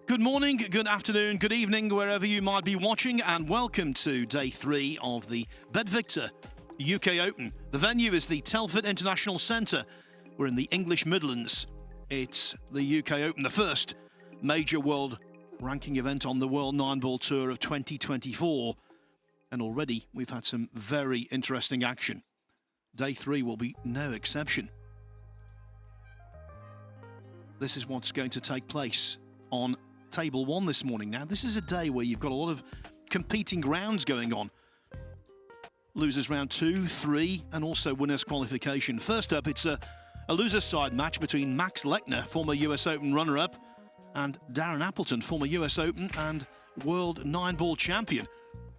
Good morning, good afternoon, good evening, wherever you might be watching, and welcome to day 3 of the Bedvictor UK Open. The venue is the Telford International Centre. We're in the English Midlands. It's the UK Open, the first major world ranking event on the World 9-Ball Tour of 2024. And already we've had some very interesting action. Day 3 will be no exception. This is what's going to take place on Table 1 this morning. Now, this is a day where you've got a lot of competing rounds going on. Losers round 2, 3, and also winners qualification. First up, it's a losers side match between Max Lechner, former US Open runner-up, and Darren Appleton, former US Open and World 9-Ball champion.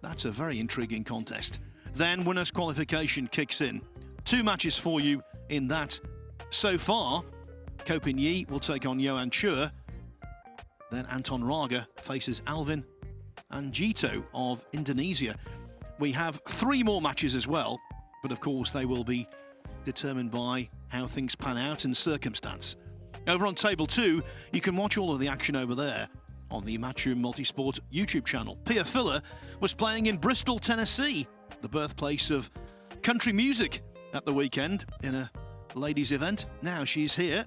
That's a very intriguing contest. Then winners qualification kicks in. 2 matches for you in that so far. Kopin Yi will take on Johan Chur. Then Anton Raga faces Alvin Anggito of Indonesia. We have 3 more matches as well, but of course they will be determined by how things pan out and circumstance. Over on Table 2, you can watch all of the action over there on the Matchroom Multisport YouTube channel. Pia Filler was playing in Bristol, Tennessee, the birthplace of country music, at the weekend in a ladies' event. Now she's here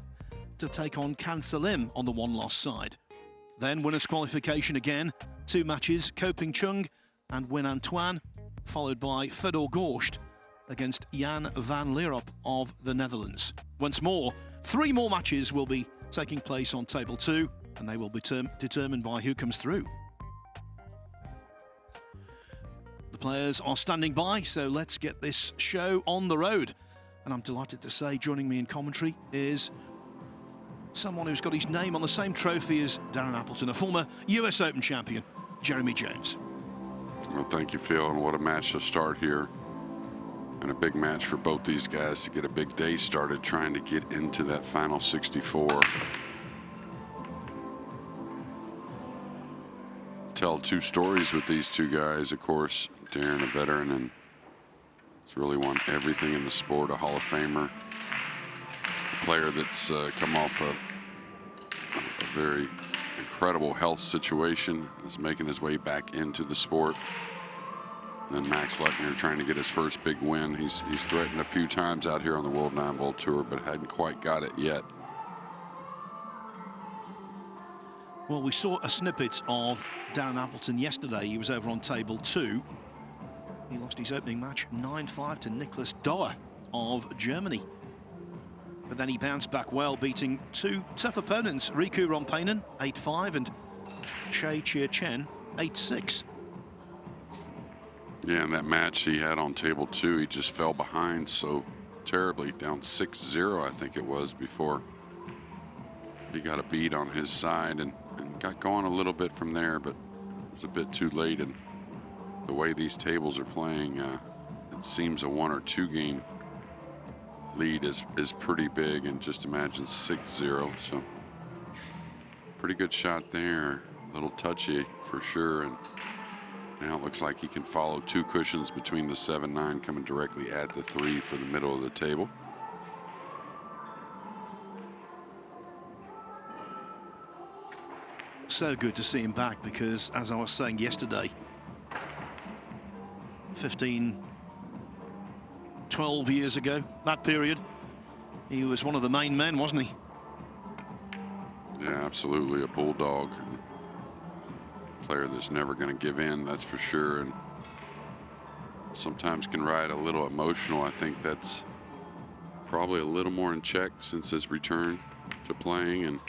to take on Can Salim on the one-loss side. Then winners qualification again, 2 matches, Koping Chung and Win Antoine, followed by Fedor Gorst against Jan van Lierop of the Netherlands. Once more, 3 more matches will be taking place on Table 2, and they will be determined by who comes through. The players are standing by, so let's get this show on the road. And I'm delighted to say joining me in commentary is someone who's got his name on the same trophy as Darren Appleton, a former US Open champion, Jeremy Jones. Well, thank you, Phil, and what a match to start here. And a big match for both these guys to get a big day started trying to get into that final 64. Tell 2 stories with these 2 guys. Of course, Darren, a veteran, and he's really won everything in the sport, a Hall of Famer. A player that's come off a very incredible health situation, is making his way back into the sport. Then Max Lechner trying to get his first big win. He's threatened a few times out here on the World 9-Ball Tour, but hadn't quite got it yet. Well, we saw a snippet of Darren Appleton yesterday. He was over on Table 2. He lost his opening match 9-5 to Niklas Doer of Germany. But then he bounced back well, beating 2 tough opponents, Riku Rompainen, 8-5, and Che Chia-Chen, 8-6. Yeah, in that match he had on Table 2, he just fell behind so terribly, down 6-0, I think it was, before he got a beat on his side and got going a little bit from there, but it was a bit too late. And the way these tables are playing, it seems a 1 or 2 game lead is pretty big, and just imagine 6-0. So pretty good shot there, a little touchy for sure. And now it looks like he can follow 2 cushions between the 7-9 coming directly at the 3 for the middle of the table. So good to see him back, because as I was saying yesterday, 12 years ago, that period, he was one of the main men, wasn't he? Yeah, absolutely, a bulldog. Player that's never going to give in, that's for sure, and sometimes can ride a little emotional. I think that's probably a little more in check since his return to playing, and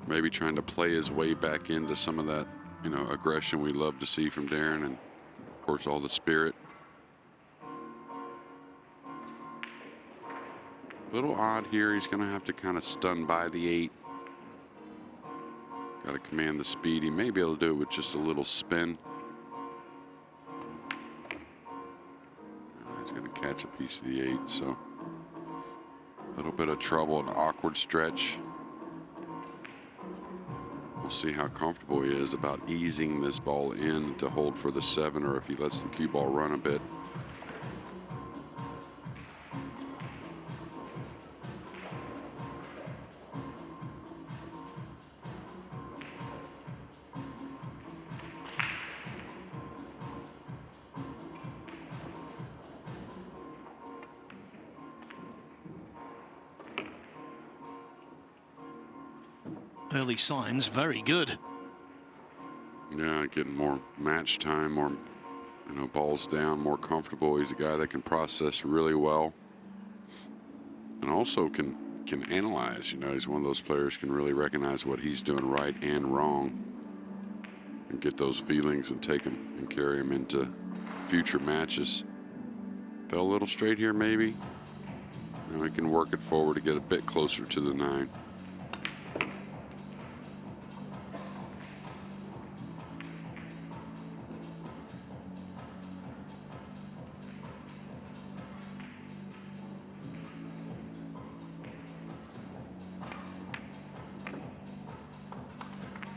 maybe trying to play his way back into some of that, aggression we love to see from Darren, and of course all the spirit. A little odd here, he's going to have to kind of stun by the 8. Got to command the speed. He may be able to do it with just a little spin. He's going to catch a piece of the 8, so a little bit of trouble, an awkward stretch. We'll see how comfortable he is about easing this ball in to hold for the 7, or if he lets the cue ball run a bit. early signs very good. Yeah, getting more match time, more, balls down, more comfortable. He's a guy that can process really well, and also can analyze. He's one of those players who can really recognize what he's doing right and wrong, and get those feelings and take them and carry them into future matches. Fell a little straight here, maybe. Now he can work it forward to get a bit closer to the 9.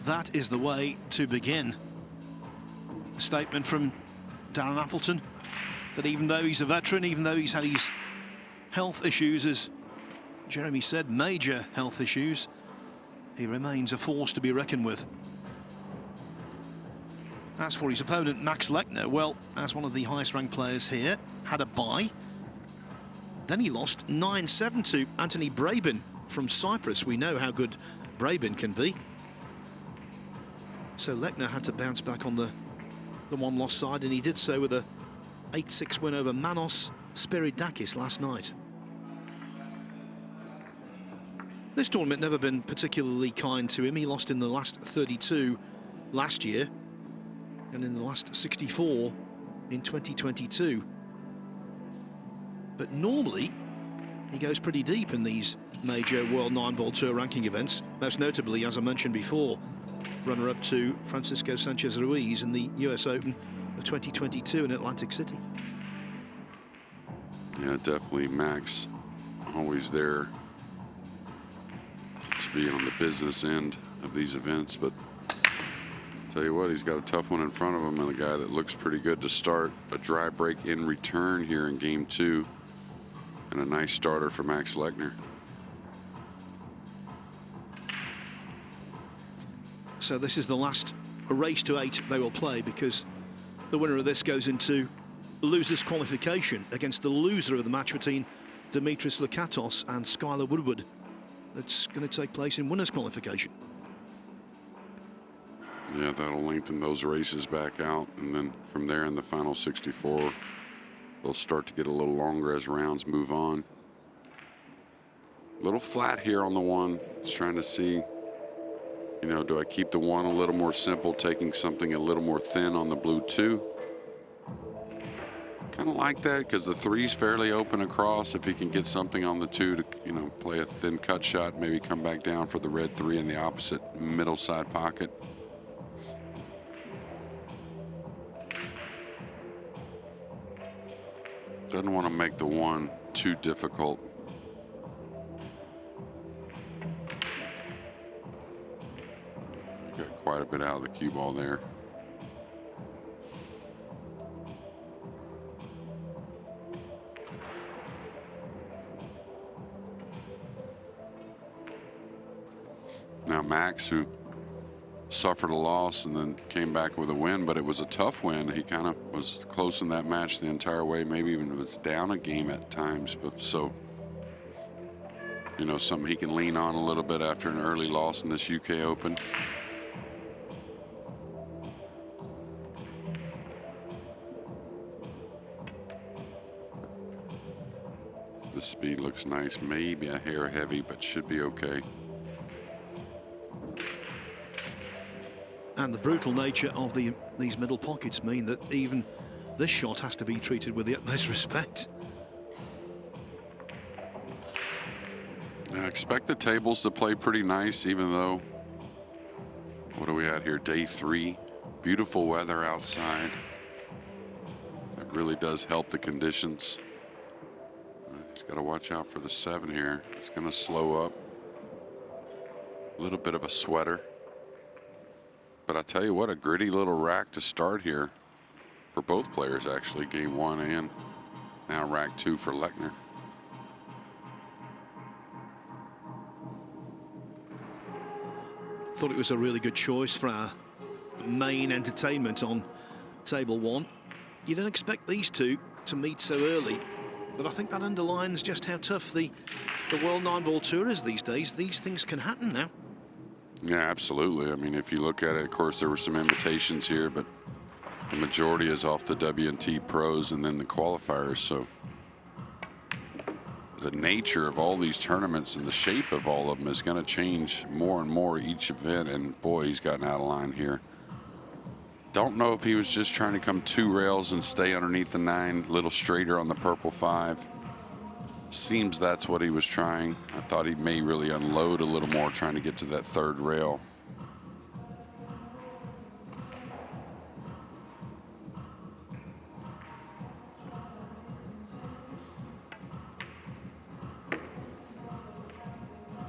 That is the way to begin. A statement from Darren Appleton that even though he's a veteran, even though he's had his health issues, as Jeremy said, major health issues, he remains a force to be reckoned with. As for his opponent, Max Lechner, well, as one of the highest ranked players here, had a bye. Then he lost 9-7 to Anthony Brabin from Cyprus. We know how good Brabin can be. So Lechner had to bounce back on the one-loss side, and he did so with a 8-6 win over Manos Spiridakis last night. This tournament never been particularly kind to him. He lost in the last 32 last year, and in the last 64 in 2022. But normally, he goes pretty deep in these major World 9-Ball Tour ranking events, most notably, as I mentioned before, runner-up to Francisco Sanchez Ruiz in the US Open of 2022 in Atlantic City. Yeah, definitely Max, always there to be on the business end of these events. But tell you what, he's got a tough one in front of him, and a guy that looks pretty good to start. A dry break in return here in game 2, and a nice starter for Max Lechner. So this is the last race to 8 they will play, because the winner of this goes into losers qualification against the loser of the match between Dimitris Lakatos and Skylar Woodward. That's going to take place in winners qualification. Yeah, that'll lengthen those races back out, and then from there in the final 64, they'll start to get a little longer as rounds move on. A little flat here on the 1. Just trying to see, do I keep the 1 a little more simple, taking something a little more thin on the blue 2? Kind of like that, because the 3's fairly open across. If he can get something on the 2 to, play a thin cut shot, maybe come back down for the red 3 in the opposite middle side pocket. Doesn't want to make the 1 too difficult. Got quite a bit out of the cue ball there. Now Max, who suffered a loss and then came back with a win, but it was a tough win. He kind of was close in that match the entire way, maybe even was down a game at times. But so, something he can lean on a little bit after an early loss in this UK Open. The speed looks nice, maybe a hair heavy, but should be okay. And the brutal nature of these middle pockets mean that even this shot has to be treated with the utmost respect. I expect the tables to play pretty nice, even though, what are we at here, day 3? Beautiful weather outside. That really does help the conditions. He's got to watch out for the 7 here. It's going to slow up. A little bit of a sweater. But I tell you what, a gritty little rack to start here for both players, actually. Game 1 and now rack 2 for Lechner. Thought it was a really good choice for our main entertainment on table 1. You don't expect these two to meet so early, but I think that underlines just how tough the World 9-Ball Tour is these days. These things can happen now. Yeah, absolutely. I mean, if you look at it, of course, there were some invitations here, but the majority is off the W&T Pros and then the qualifiers. So the nature of all these tournaments and the shape of all of them is going to change more and more each event. And boy, he's gotten out of line here. Don't know if he was just trying to come 2 rails and stay underneath the 9, a little straighter on the purple 5. Seems that's what he was trying. I thought he may really unload a little more trying to get to that 3rd rail.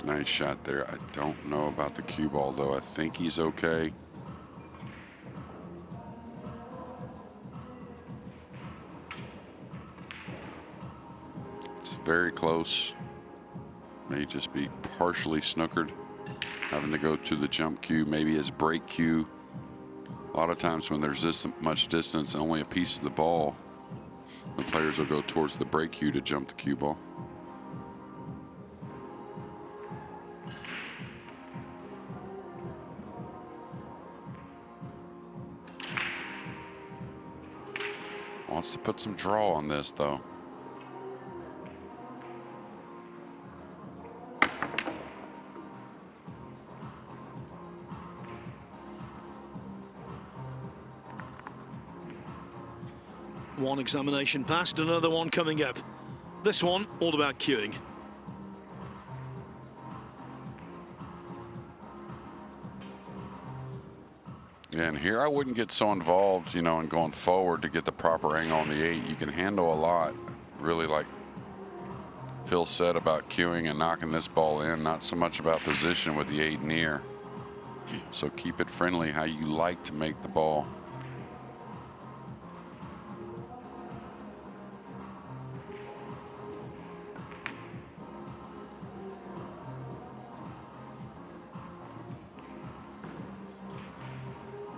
Nice shot there. I don't know about the cue ball, though. I think he's okay. It's very close. May just be partially snookered. Having to go to the jump cue, maybe his break cue. A lot of times when there's this much distance, only a piece of the ball, the players will go towards the break cue to jump the cue ball. Wants to put some draw on this, though. One examination passed, another one coming up. This one all about cueing. And here I wouldn't get so involved, you know, in going forward to get the proper angle on the 8. You can handle a lot, really, like Phil said about cueing and knocking this ball in, not so much about position with the 8 near. So keep it friendly how you like to make the ball.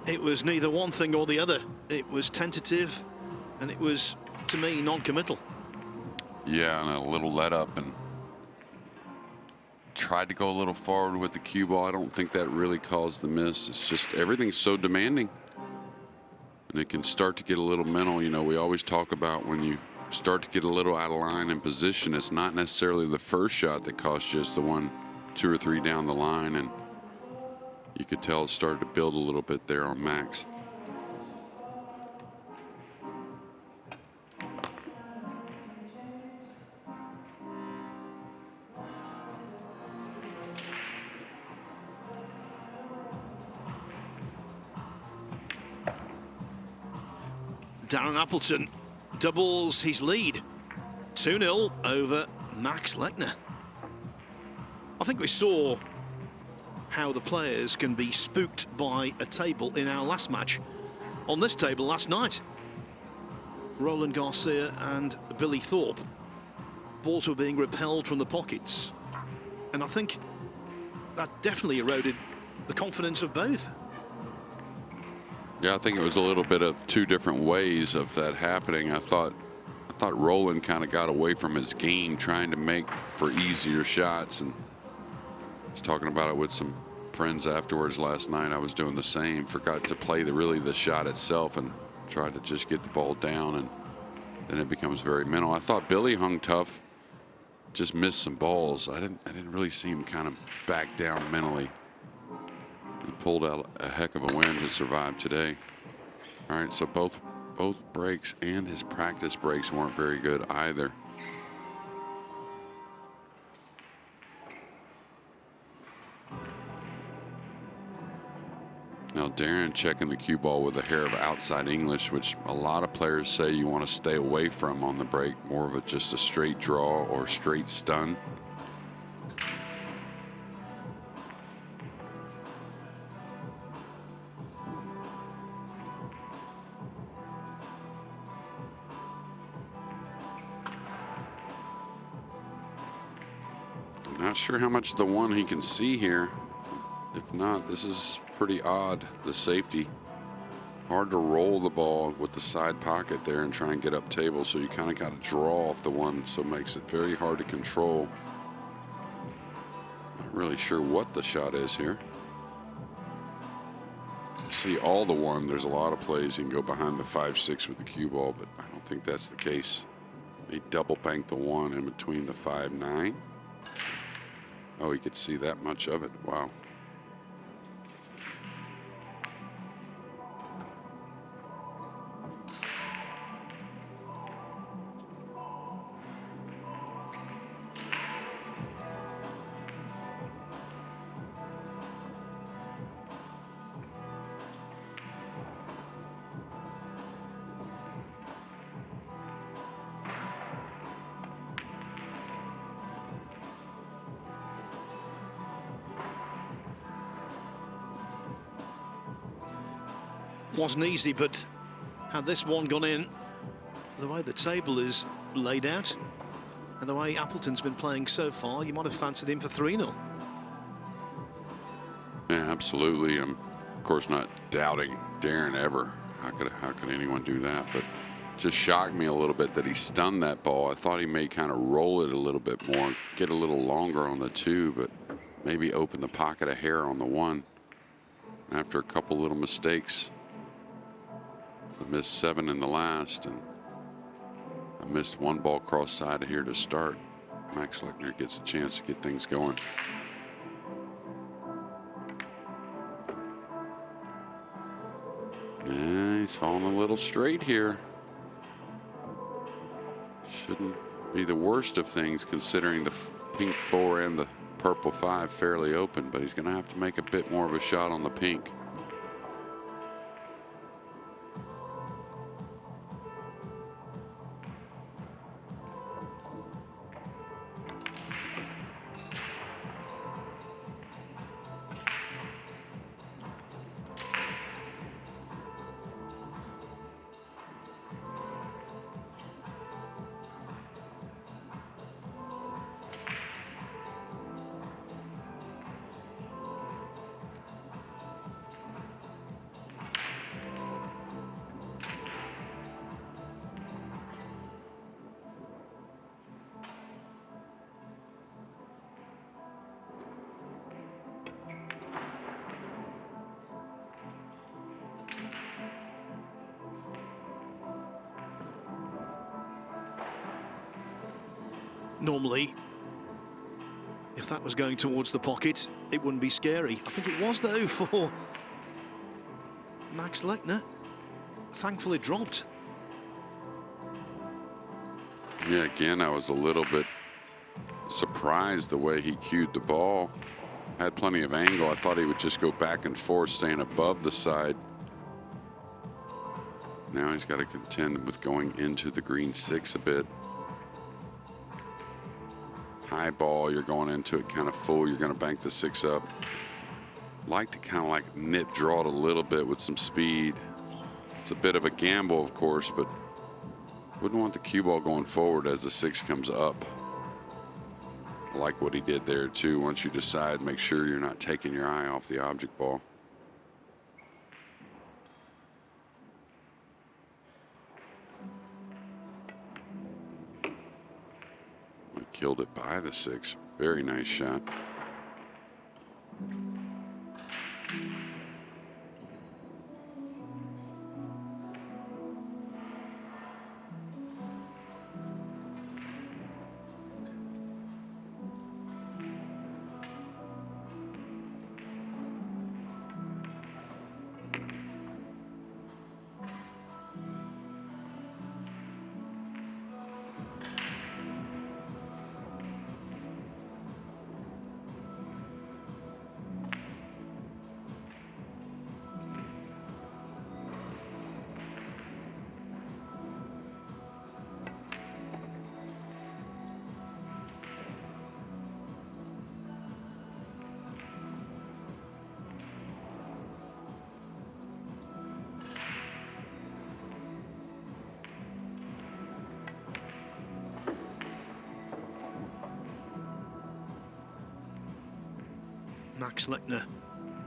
It was neither one thing or the other. It was tentative, and it was, to me, non-committal. Yeah, and a little let up, and tried to go a little forward with the cue ball. I don't think that really caused the miss. It's just everything's so demanding, and it can start to get a little mental. You know, we always talk about when you start to get a little out of line in position, it's not necessarily the first shot that costs you, it's the one 2 or 3 down the line, and you could tell it started to build a little bit there on Max. Darren Appleton doubles his lead. 2-0 over Max Lechner. I think we saw how the players can be spooked by a table in our last match on this table last night. Roland Garcia and Billy Thorpe. Balls were being repelled from the pockets. And I think that definitely eroded the confidence of both. Yeah, I think it was a little bit of 2 different ways of that happening. I thought Roland kind of got away from his game, trying to make for easier shots, and I was talking about it with some friends afterwards last night. I was doing the same. Forgot to play the shot itself and tried to just get the ball down, and then it becomes very mental. I thought Billy hung tough, just missed some balls. I didn't really see him kind of back down mentally. He pulled out a heck of a win to survive today. All right, so both breaks and his practice breaks weren't very good either. Now Darren checking the cue ball with a hair of outside English, which a lot of players say you want to stay away from on the break, more of just a straight draw or straight stun. I'm not sure how much the one he can see here. If not, this is pretty odd, the safety. Hard to roll the ball with the side pocket there and try and get up table, so you kind of got to draw off the one, so it makes it very hard to control. Not really sure what the shot is here. see all the one. There's a lot of plays you can go behind the 5-6 with the cue ball, but I don't think that's the case. He double banked the one in between the 5-9. Oh, he could see that much of it. Wow. Wasn't easy, but had this one gone in, the way the table is laid out and the way Appleton's been playing so far, you might have fancied him for 3-0. Yeah, absolutely. I'm, of course, not doubting Darren ever. How could anyone do that? But just shocked me a little bit that he stunned that ball. I thought he may kind of roll it a little bit more, get a little longer on the 2, but maybe open the pocket a hair on the 1. After a couple little mistakes, I missed 7 in the last, and I missed 1 ball cross side here to start. Max Lechner gets a chance to get things going. Yeah, he's falling a little straight here. Shouldn't be the worst of things considering the pink 4 and the purple 5 fairly open, but he's going to have to make a bit more of a shot on the pink. Normally, if that was going towards the pocket, it wouldn't be scary. I think it was, though, for Max Lechner. Thankfully dropped. Yeah, again, I was a little bit surprised the way he cued the ball. Had plenty of angle. I thought he would just go back and forth, staying above the side. Now he's got to contend with going into the green 6 a bit. High ball, you're going into it kind of full, you're going to bank the 6 up. Like to kind of like nip draw it a little bit with some speed. It's a bit of a gamble, of course, but wouldn't want the cue ball going forward as the 6 comes up. I like what he did there too. Once you decide, make sure you're not taking your eye off the object ball. Killed it by the 6. Very nice shot. Max Lechner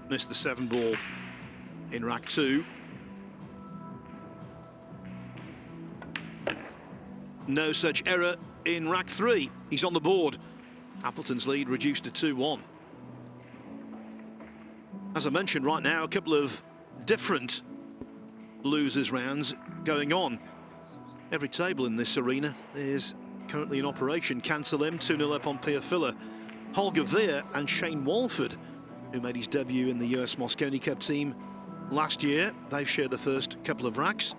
missed the 7 ball in rack 2. No such error in rack 3. He's on the board. Appleton's lead reduced to 2-1. As I mentioned, right now, a couple of different losers rounds going on. Every table in this arena is currently in operation. Cancelem 2-0 up on Pia Filler. Holger Veer and Shane Walford, who made his debut in the US Mosconi Cup team last year, they've shared the first couple of racks.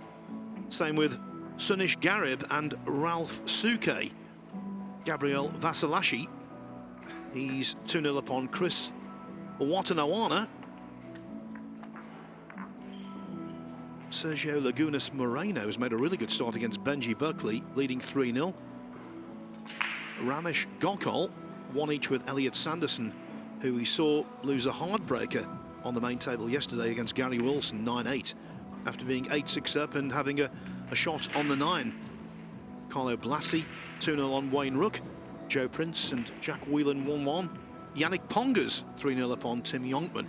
Same with Sunish Garib and Ralph Suke. Gabriel Vasilashi, he's 2-0 upon Chris Watanawana. Sergio Lagunas Moreno has made a really good start against Benji Buckley, leading 3-0. Ramesh Gokul, one each with Elliot Sanderson, who we saw lose a heartbreaker on the main table yesterday against Gary Wilson, 9-8, after being 8-6 up and having a shot on the 9. Carlo Blasi, 2-0 on Wayne Rook. Joe Prince and Jack Whelan 1-1. Yannick Pongers, 3-0 upon Tim Yonkman.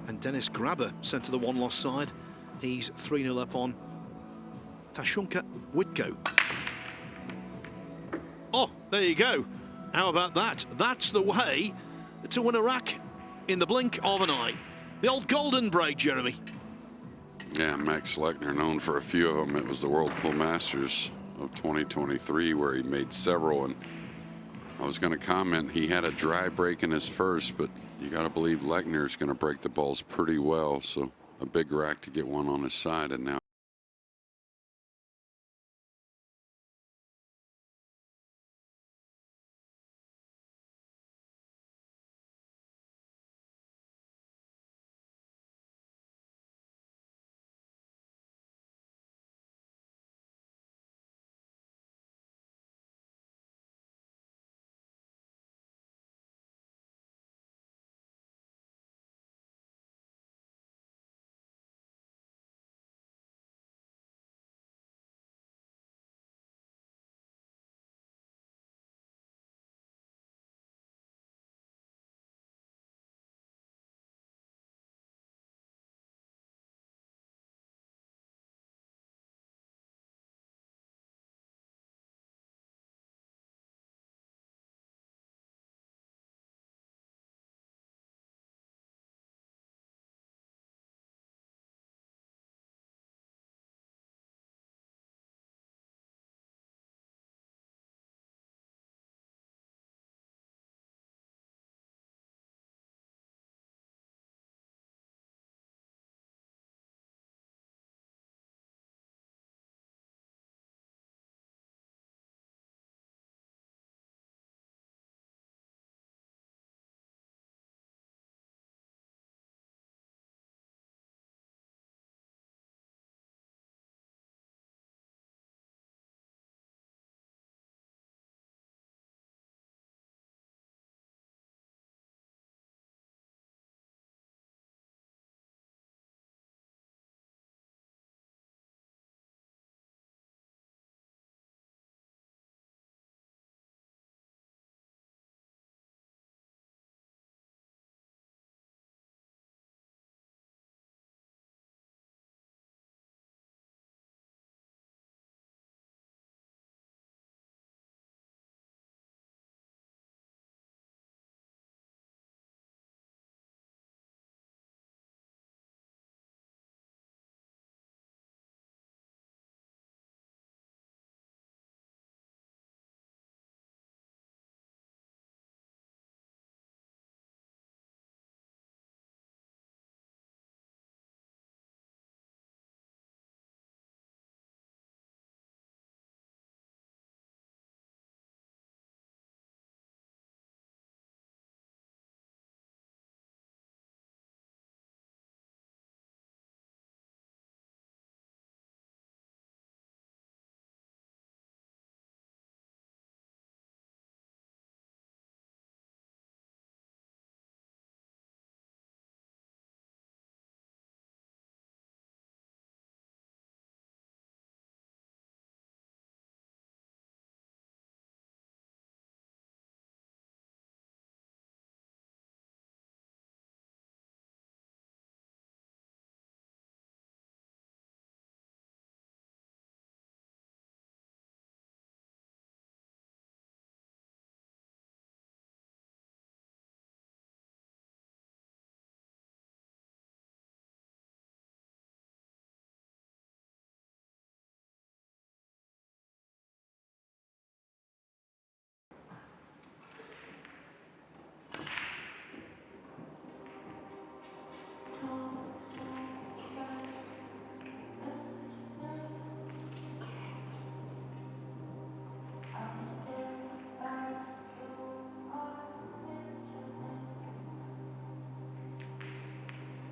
And Dennis Grabber sent to the one-loss side. He's 3-0 up on Tashunka Witko. Oh, there you go. How about that? That's the way to win a rack in the blink of an eye. The old golden break, Jeremy. Yeah, Max Lechner, known for a few of them. It was the World Pool Masters of 2023 where he made several. And I was going to comment, he had a dry break in his first, but you got to believe Lechner's going to break the balls pretty well. So a big rack to get one on his side, and now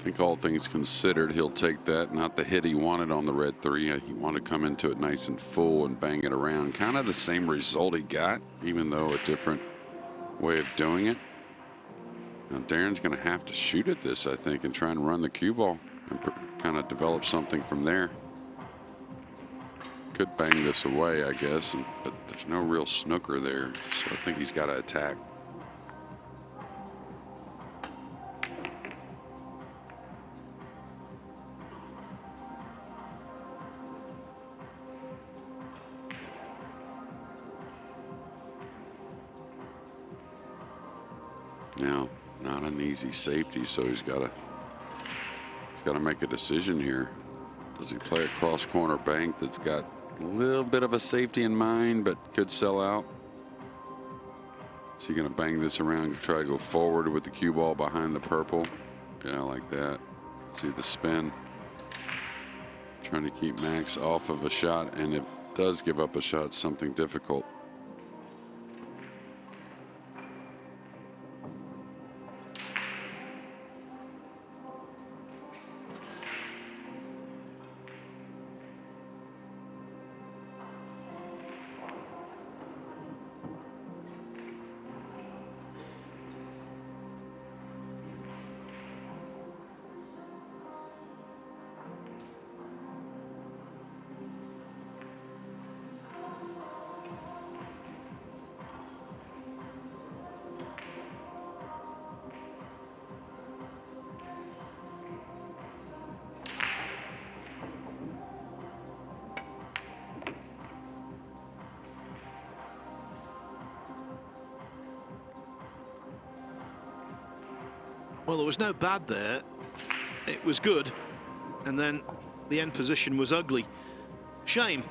think all things considered, he'll take that. Not the hit he wanted on the red 3. He wanted to come into it nice and full and bang it around. Kind of the same result he got, even though a different way of doing it. Now Darren's going to have to shoot at this, I think, and try and run the cue ball and kind of develop something from there. Could bang this away, I guess, but there's no real snooker there, so I think he's got to attack. Now, not an easy safety, so he's got to make a decision here. Does he play a cross corner bank that's got a little bit of a safety in mind, but could sell out? Is he going to bang this around and try to go forward with the cue ball behind the purple? Yeah, like that. See the spin. Trying to keep Max off of a shot, and if it does give up a shot, something difficult. Well, there was no bad there. It was good. And then the end position was ugly. Shame,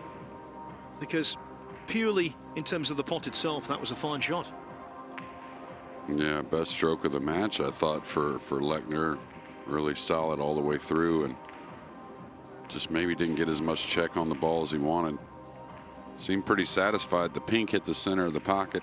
because purely in terms of the pot itself, that was a fine shot. Yeah, best stroke of the match, I thought, for Lechner. Really solid all the way through, and just maybe didn't get as much check on the ball as he wanted. Seemed pretty satisfied. The pink hit the center of the pocket.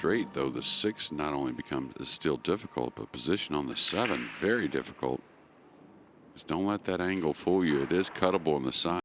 straight, though. The 6 not only is still difficult, but position on the 7, very difficult. Just don't let that angle fool you. It is cuttable on the side.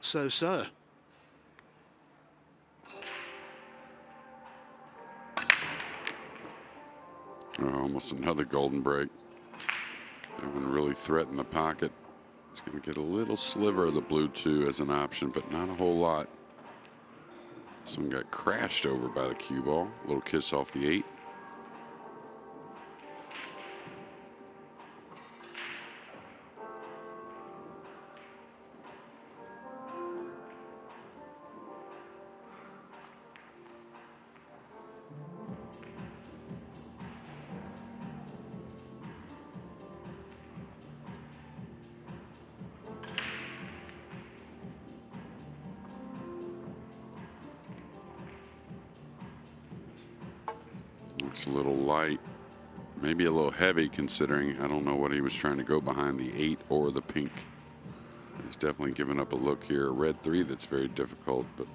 So. Almost another golden break. That one really threatened the pocket. He's going to get a little sliver of the blue 2 as an option, but not a whole lot. This one got crashed over by the cue ball. A little kiss off the 8. Looks a little light, maybe a little heavy considering I don't know what he was trying to go behind, the 8 or the pink. He's definitely given up a look here. A red 3 that's very difficult, but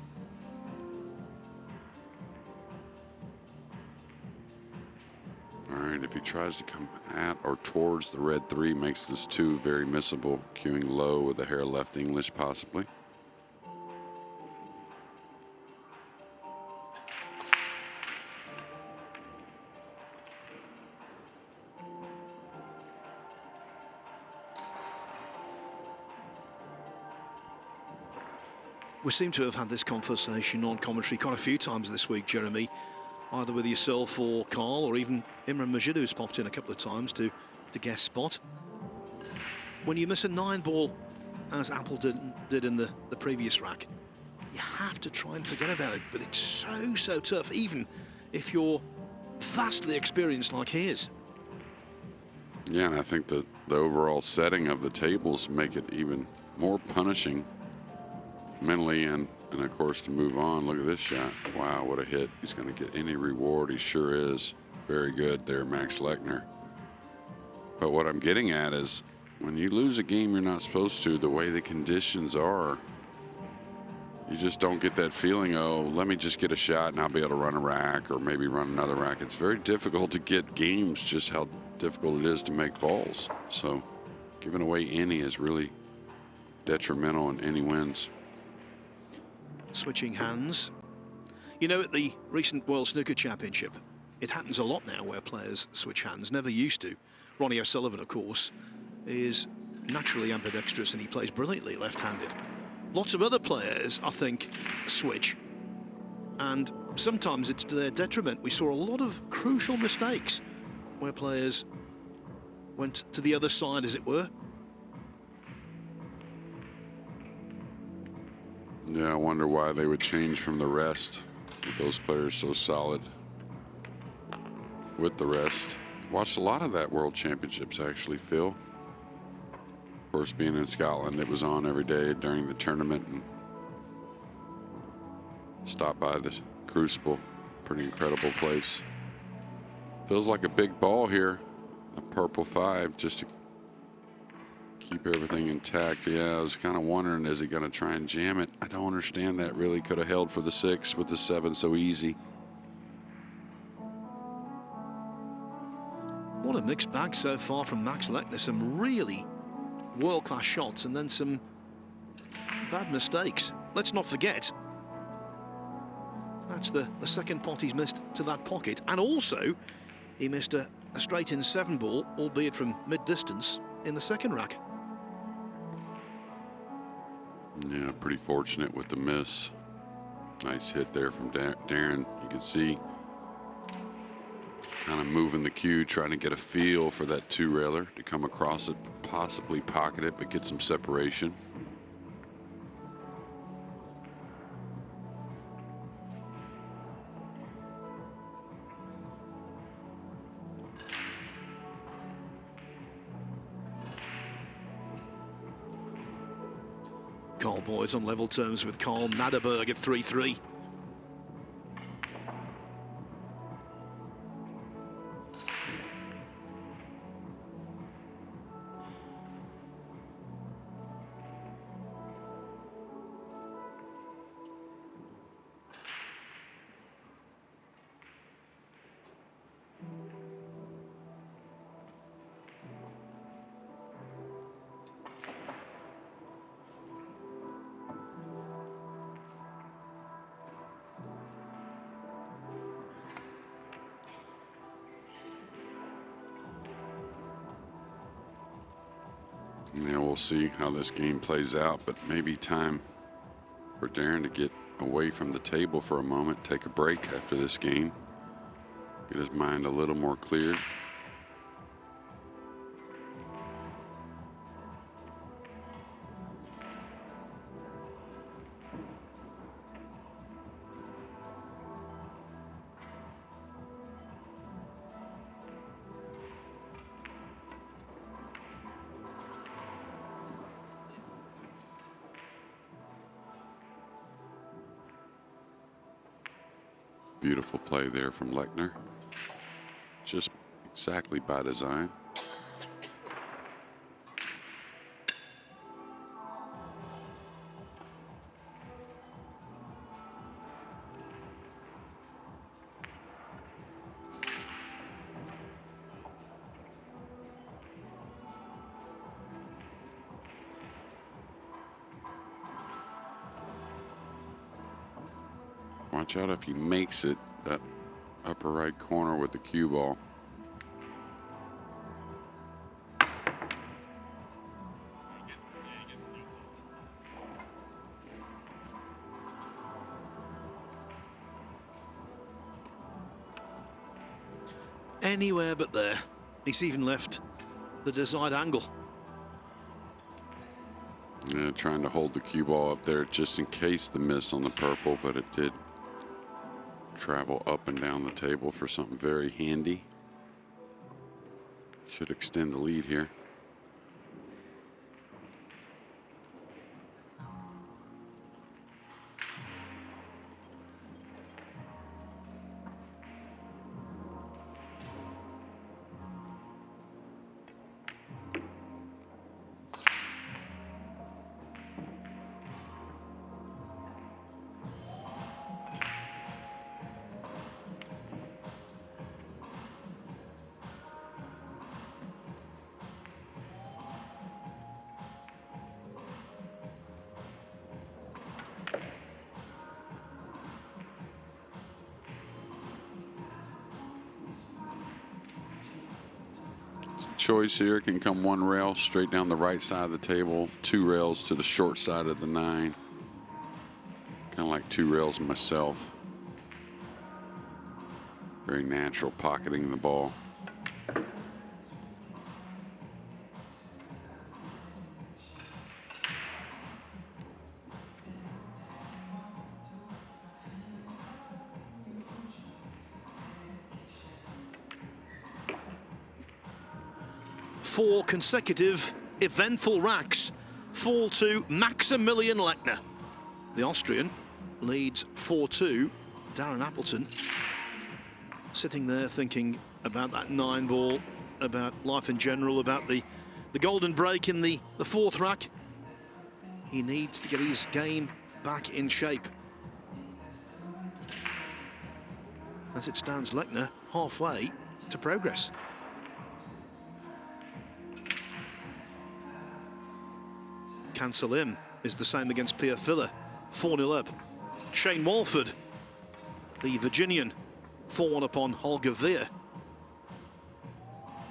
all right, if he tries to come at or towards the red 3, makes this 2 very missable, cueing low with a hair left English possibly. We seem to have had this conversation on commentary quite a few times this week, Jeremy, either with yourself or Carl, or even Imran Majid, who's popped in a couple of times to guest spot. when you miss a 9-ball, as Appleton did in the previous rack, you have to try and forget about it. But it's so tough, even if you're vastly experienced like he is. Yeah, and I think the overall setting of the tables make it even more punishing mentally and of course to move on. Look at this shot. Wow, what a hit. He's going to get any reward. He sure is. Very good there, Max Lechner. But what I'm getting at is when you lose a game you're not supposed to, the way the conditions are, you just don't get that feeling, oh, let me just get a shot and I'll be able to run a rack or maybe run another rack. It's very difficult to get games, just how difficult it is to make balls. So giving away any is really detrimental in any wins. Switching hands. You know, at the recent World Snooker Championship, it happens a lot now where players switch hands. Never used to. Ronnie O'Sullivan, of course, is naturally ambidextrous and he plays brilliantly left-handed. Lots of other players, I think, switch, and sometimes it's to their detriment. We saw a lot of crucial mistakes where players went to the other side, as it were. Yeah, I wonder why they would change from the rest with those players so solid with the rest. Watched a lot of that World Championships, actually, Phil. Of course, being in Scotland, it was on every day during the tournament, and stopped by the Crucible. Pretty incredible place. Feels like a big ball here, a purple 5, just to keep everything intact. Yeah, I was kind of wondering, is he going to try and jam it? I don't understand that, really. Could have held for the 6 with the 7 so easy. What a mixed bag so far from Max Lechner. Some really world-class shots and then some bad mistakes. Let's not forget, that's the second pot he's missed to that pocket. And also, he missed a straight-in 7-ball, albeit from mid-distance, in the second rack. Yeah, pretty fortunate with the miss. Nice hit there from Darren. You can see kind of moving the cue, trying to get a feel for that 2-railer to come across it, possibly pocket it, but get some separation. Carl Boyd's on level terms with Carl Naderberg at 3-3. Yeah, we'll see how this game plays out, but maybe time for Darren to get away from the table for a moment, take a break after this game, get his mind a little more cleared. Beautiful play there from Lechner. Just exactly by design. Watch out if he makes it, that upper right corner with the cue ball. Anywhere but there. He's even left the desired angle. Yeah, trying to hold the cue ball up there just in case the miss on the purple, but it did travel up and down the table for something very handy. Should extend the lead here. Choice here can come one rail straight down the right side of the table, 2 rails to the short side of the 9. Kind of like 2 rails myself. Very natural pocketing the ball. Four consecutive eventful racks fall to Maximilian Lechner. The Austrian leads 4-2. Darren Appleton sitting there thinking about that 9 ball, about life in general, about the golden break in the 4th rack. He needs to get his game back in shape. As it stands, Lechner halfway to progress. Cancel in is the same against Pierre Filler, 4-0 up. Shane Walford, the Virginian, 4-1 upon Holger Veer.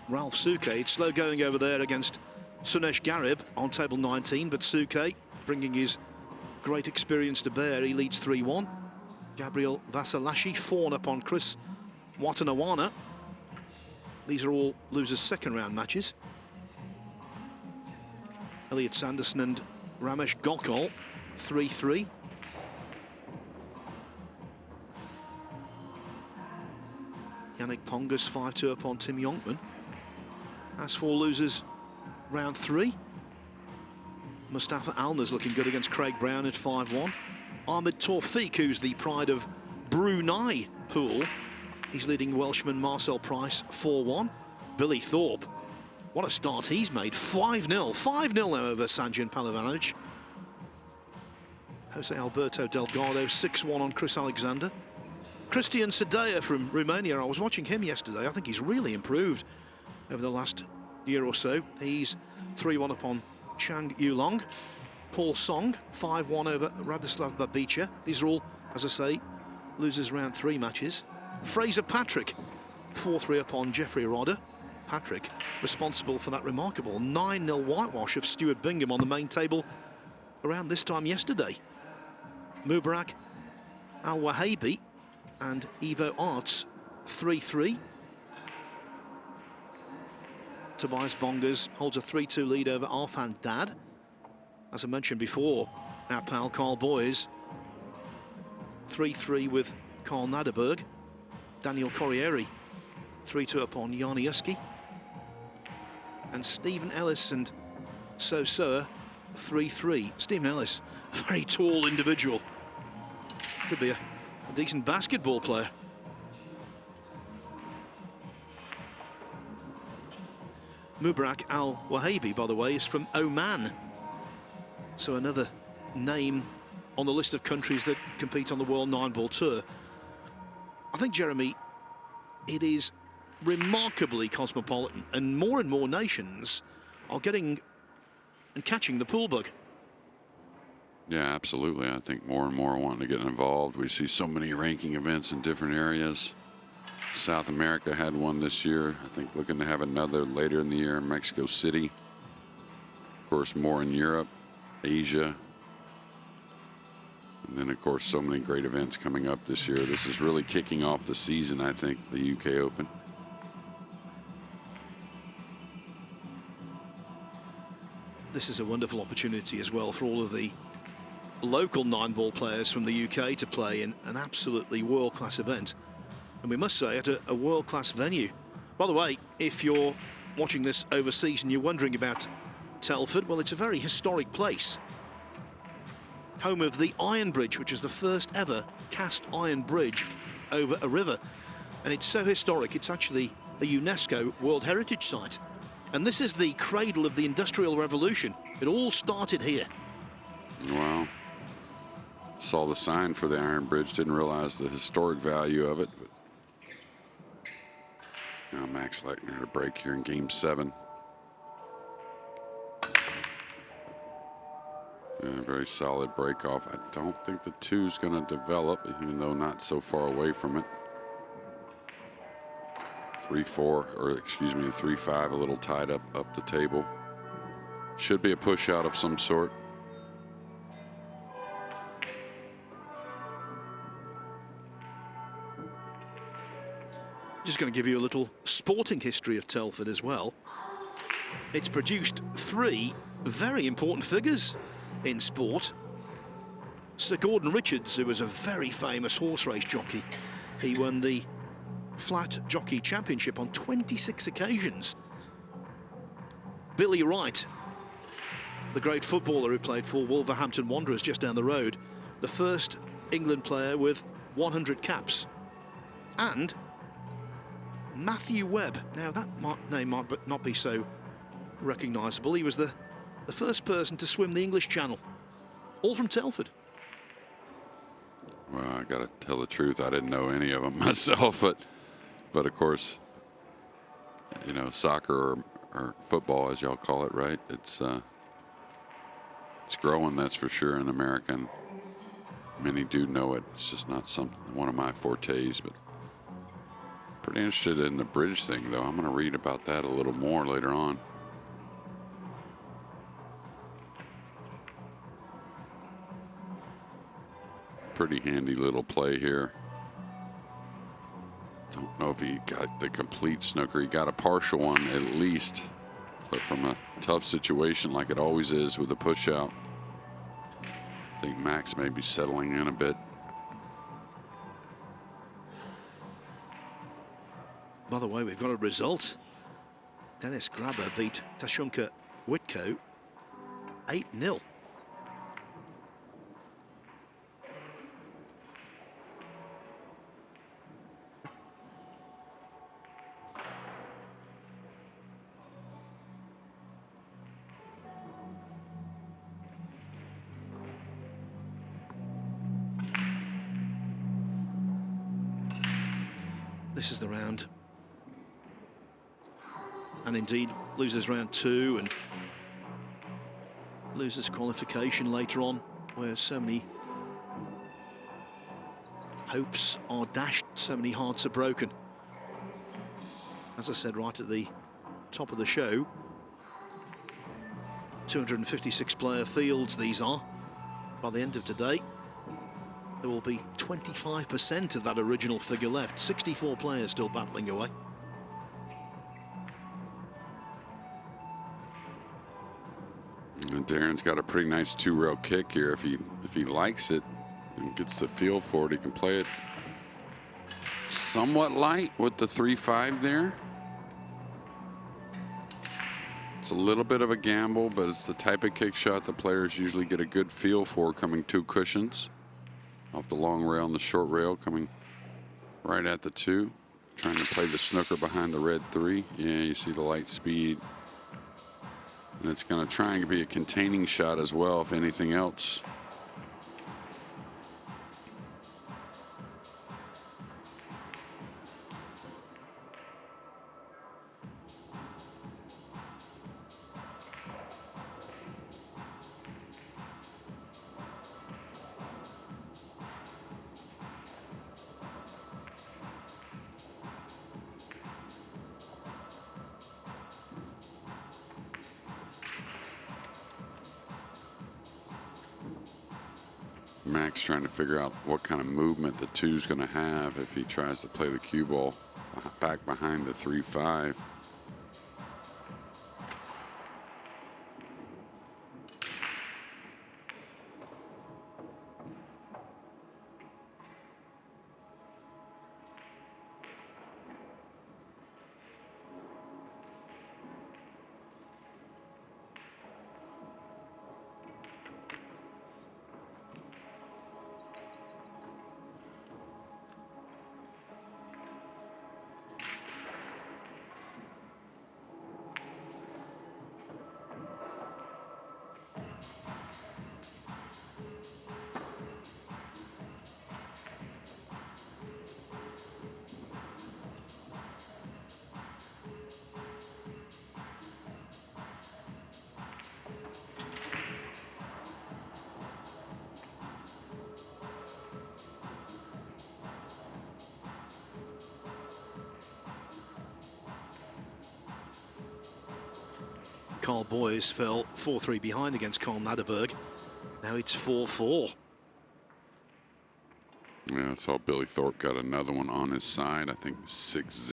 Ralph Souquet, it's slow going over there against Sunesh Garib on table 19, but Souquet bringing his great experience to bear. He leads 3-1. Gabriel Vasalashi, 4-1 upon Chris Watanawana. These are all losers' second round matches. Elliot Sanderson and Ramesh Gokul, 3-3. Yannick Pongus, 5-2 upon Tim Yonkman. As for losers, round 3. Mustafa Alner's looking good against Craig Brown at 5-1. Ahmed Tawfiq, who's the pride of Brunei pool, he's leading Welshman Marcel Price 4-1. Billy Thorpe, what a start he's made, 5-0. 5-0 now over Sanjin Palavanovic. Jose Alberto Delgado, 6-1 on Chris Alexander. Cristian Sedea from Romania, I was watching him yesterday. I think he's really improved over the last year or so. He's 3-1 upon Chang Yulong. Paul Song, 5-1 over Radislav Babica. These are all, as I say, losers round 3 matches. Fraser Patrick, 4-3 upon Jeffrey Rodder. Patrick responsible for that remarkable 9-0 whitewash of Stuart Bingham on the main table around this time yesterday. Mubarak Al-Wahabi and Evo Arts, 3-3. Tobias Bongers holds a 3-2 lead over Arfan Dad. As I mentioned before, our pal Carl Boys, 3-3 with Carl Naderberg. Daniel Corrieri, 3-2 upon Yanni Uski. And Stephen Ellis and Soa, 3-3. Stephen Ellis, a very tall individual. Could be a decent basketball player. Mubarak Al-Wahabi, by the way, is from Oman. So another name on the list of countries that compete on the World 9-Ball Tour. I think, Jeremy, it is remarkably cosmopolitan, and more nations are getting and catching the pool bug. Yeah, absolutely. I think more and more want to get involved. We see so many ranking events in different areas. South America had one this year. I think looking to have another later in the year in Mexico City. Of course, more in Europe, Asia. And then, of course, so many great events coming up this year. This is really kicking off the season, I think, the UK Open. this is a wonderful opportunity as well for all of the local 9-ball players from the UK to play in an absolutely world-class event. And we must say, at a world-class venue. By the way, if you're watching this overseas and you're wondering about Telford, well, it's a very historic place. Home of the Iron Bridge, which is the first ever cast iron bridge over a river. And it's so historic, it's actually a UNESCO World Heritage Site. And this is the cradle of the Industrial Revolution. It all started here. Wow. Saw the sign for the Iron Bridge, didn't realize the historic value of it. But now Max Lechner to break here in Game 7. Yeah, very solid break off. I don't think the 2's going to develop, even though not so far away from it. 3-4, or excuse me, 3-5, a little tied up the table. Should be a push out of some sort. Just going to give you a little sporting history of Telford as well. It's produced 3 very important figures in sport. Sir Gordon Richards, who was a very famous horse race jockey, he won the Flat Jockey Championship on 26 occasions. Billy Wright, the great footballer who played for Wolverhampton Wanderers just down the road, the first England player with 100 caps. And Matthew Webb. Now that name might not be so recognisable. He was the first person to swim the English Channel. All from Telford. Well, I got to tell the truth. I didn't know any of them myself, but of course, you know, soccer or football, as y'all call it, right? It's growing, that's for sure, in America. And many do know it. It's just not one of my fortes, but pretty interested in the bridge thing, though. I'm going to read about that a little more later on. Pretty handy little play here. Don't know if he got the complete snooker. He got a partial one at least, but from a tough situation like it always is with the push out. I think Max may be settling in a bit. By the way, we've got a result. Dennis Grabber beat Tashunka Witko 8-0. This is the round. And indeed loses round 2 and loses qualification later on, where so many hopes are dashed, so many hearts are broken. As I said right at the top of the show, 256 player fields these are. By the end of today, there will be 25% of that original figure left. 64 players still battling away. And Darren's got a pretty nice 2-rail kick here. If he likes it and gets the feel for it, he can play it somewhat light with the 3-5 there. It's a little bit of a gamble, but it's the type of kick shot the players usually get a good feel for, coming 2 cushions off the long rail and the short rail, coming right at the 2. Trying to play the snooker behind the red 3. Yeah, you see the light speed. And it's going to try and be a containing shot as well, if anything else. Max trying to figure out what kind of movement the 2's going to have if he tries to play the cue ball back behind the 3-5. Carl Boyes fell 4-3 behind against Carl Naderberg. Now it's 4-4. Yeah, I saw Billy Thorpe got another one on his side. I think 6-0.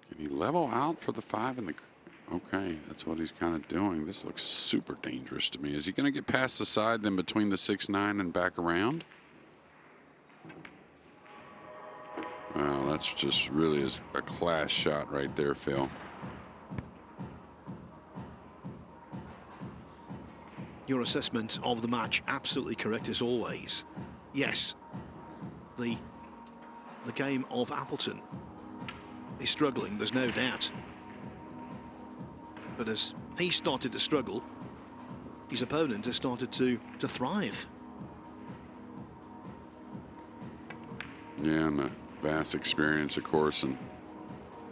Can he level out for the 5 in the... Okay, that's what he's kind of doing. This looks super dangerous to me. Is he going to get past the side, then between the 6-9 and back around? Well, that's just really a class shot right there, Phil. Your assessment of the match absolutely correct as always. Yes, the game of Appleton is struggling, there's no doubt. But as he started to struggle, his opponent has started to thrive. Yeah, and the vast experience, of course, and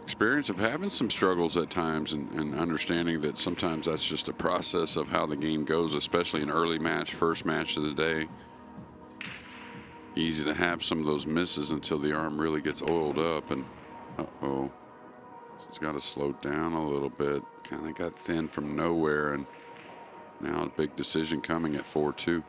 experience of having some struggles at times, and understanding that sometimes that's just a process of how the game goes, especially an early match, first match of the day. Easy to have some of those misses until the arm really gets oiled up, and uh-oh. He's got to slow down a little bit. Kind of got thin from nowhere, and now a big decision coming at 4-2.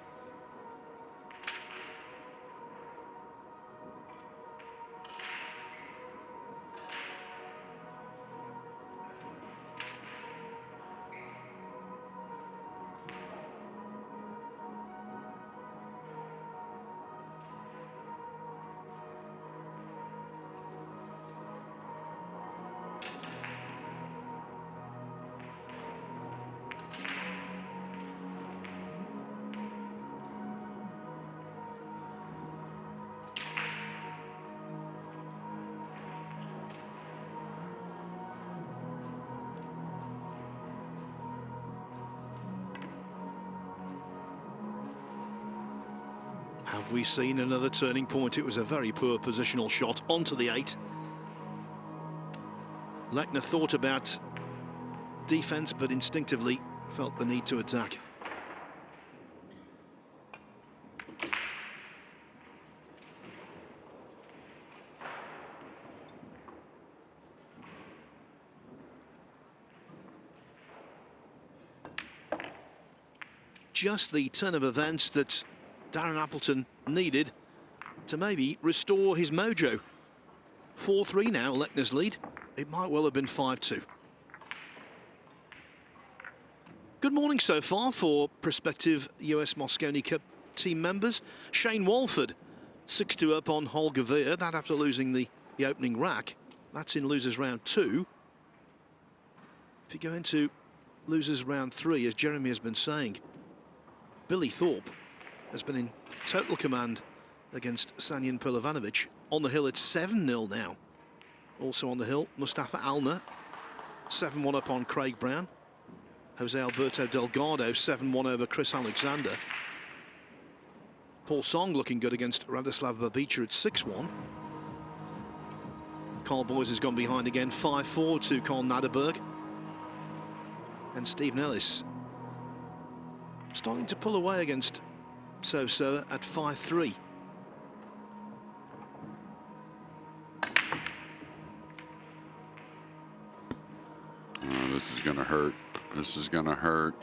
Have we seen another turning point? It was a very poor positional shot onto the 8. Lechner thought about defense, but instinctively felt the need to attack. Just the turn of events that Darren Appleton needed to maybe restore his mojo. 4-3 now, Lechner's lead. It might well have been 5-2. Good morning so far for prospective US Mosconi Cup team members. Shane Walford, 6-2 up on Holger Veer, that after losing the opening rack. That's in losers round 2. If you go into losers round 3, as Jeremy has been saying, Billy Thorpe has been in total command against Sanyan Pilovanovic. On the hill, it's 7-0 now. Also on the hill, Mustafa Alner, 7-1 up on Craig Brown. Jose Alberto Delgado, 7-1 over Chris Alexander. Paul Song looking good against Radoslav Babica at 6-1. Carl Boys has gone behind again, 5-4 to Carl Naderberg. And Steve Ellis starting to pull away against So-So at 5-3. Oh, this is going to hurt. This is going to hurt.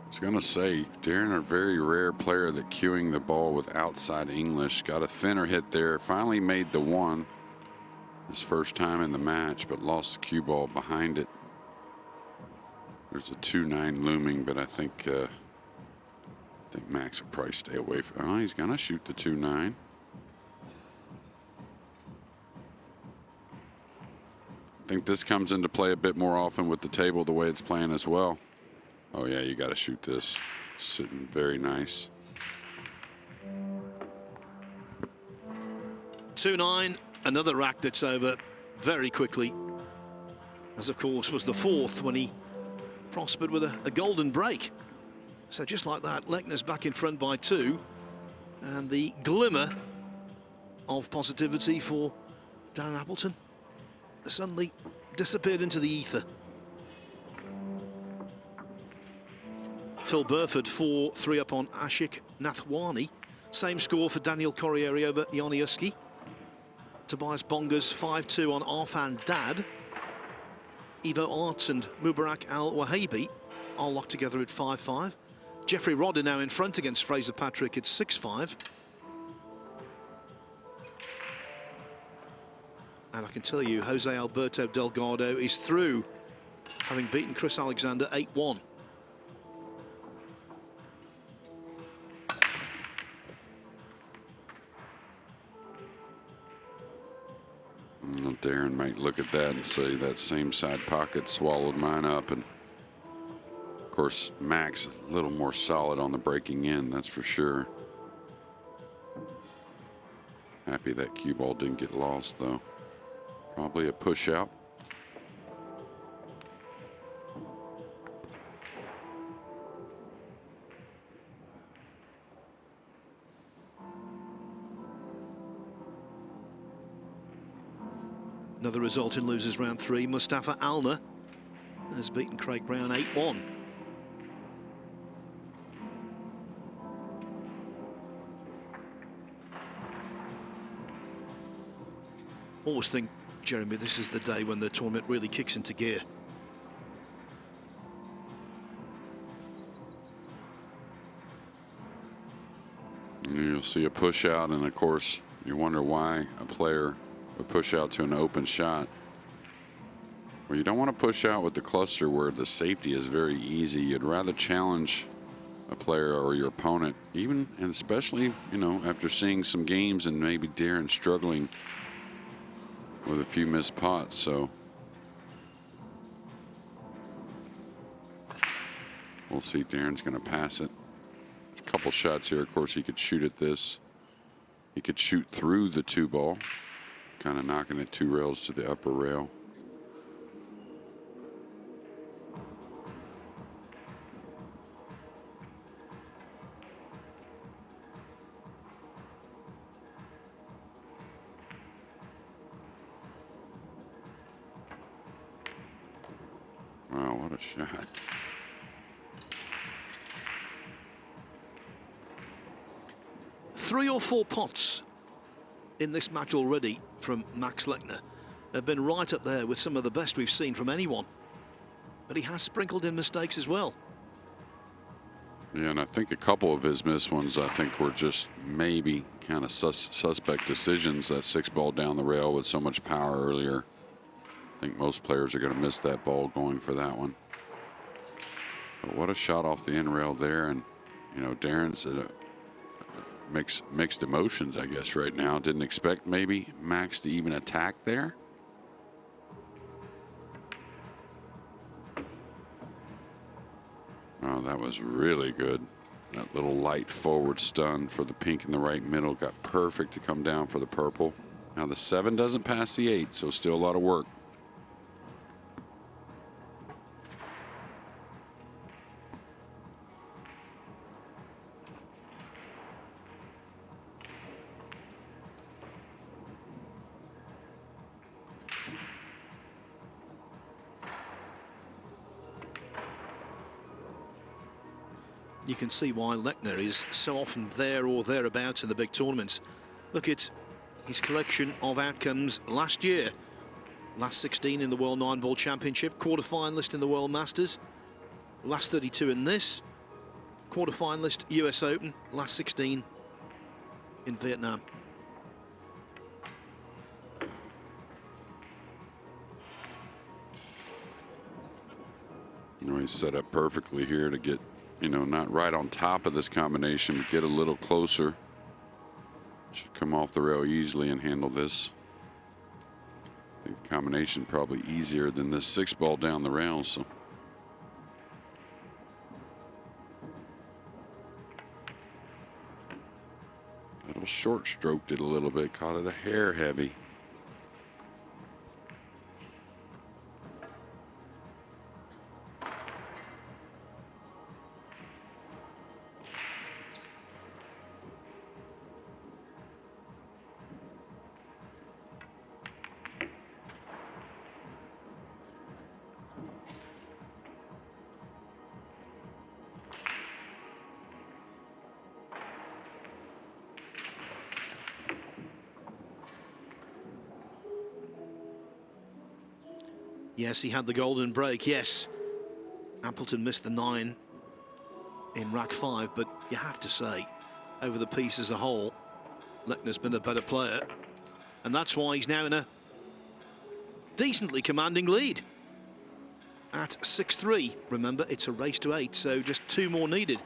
I was going to say, Darren, a very rare player that cueing the ball with outside English. Got a thinner hit there. Finally made the one his first time in the match, but lost the cue ball behind it. There's a 2-9 looming, but I think Max will probably stay away from. Oh, he's gonna shoot the 2-9. I think this comes into play a bit more often with the table the way it's playing as well. Oh yeah, you got to shoot this. Sitting very nice. 2-9, another rack that's over very quickly. As of course was the 4th when he prospered with a golden break. So just like that, Lechner's back in front by 2, and the glimmer of positivity for Darren Appleton suddenly disappeared into the ether. Phil Burford 4-3 up on Ashik Nathwani. Same score for Daniel Corriere over Ioniuski. Tobias Bongas 5-2 on Arfan Dad. Ivo Arts and Mubarak Al-Wahabi are locked together at 5-5. Jeffrey Rodder now in front against Fraser Patrick at 6-5. And I can tell you, Jose Alberto Delgado is through, having beaten Chris Alexander 8-1. Darren might look at that and say that same side pocket swallowed mine up. And of course, Max a little more solid on the breaking in, that's for sure. Happy that cue ball didn't get lost, though. Probably a push out. Another result in losers round 3. Mustafa Alner has beaten Craig Brown 8-1. Always think, Jeremy, this is the day when the tournament really kicks into gear. You'll see a push out, and of course you wonder why a player would push out to an open shot. Well, you don't want to push out with the cluster where the safety is very easy. You'd rather challenge a player or your opponent, even and especially, you know, after seeing some games and maybe Darren struggling with a few missed pots. So we'll see. Darren's going to pass it. A couple shots here. Of course, he could shoot at this. He could shoot through the 2-ball, kind of knocking it 2 rails to the upper rail. Wow, what a shot. Three or four pots in this match already from Max Lechner have been right up there with some of the best we've seen from anyone. But he has sprinkled in mistakes as well. Yeah, and I think a couple of his missed ones, I think, were just maybe kind of suspect decisions. That 6-ball down the rail with so much power earlier. I think most players are going to miss that ball going for that one. But what a shot off the end rail there. And, you know, Darren's mixed emotions, I guess, right now. Didn't expect maybe Max to even attack there. Oh, that was really good. That little light forward stun for the pink in the right middle got perfect to come down for the purple. Now the 7 doesn't pass the 8, so still a lot of work. You can see why Lechner is so often there or thereabouts in the big tournaments. Look at his collection of outcomes last year. Last 16 in the World 9-Ball Championship, quarter-finalist in the World Masters, last 32 in this, quarter-finalist US Open, last 16 in Vietnam. You know, he's set up perfectly here to get, you know, not right on top of this combination, but get a little closer. Should come off the rail easily and handle this. I think the combination probably easier than this 6-ball down the rail. So little short stroked it a little bit, caught it a hair heavy. Yes, he had the golden break, yes. Appleton missed the 9 in rack 5, but you have to say, over the piece as a whole, Lechner's been a better player. And that's why he's now in a decently commanding lead at 6-3. Remember, it's a race to 8, so just 2 more needed.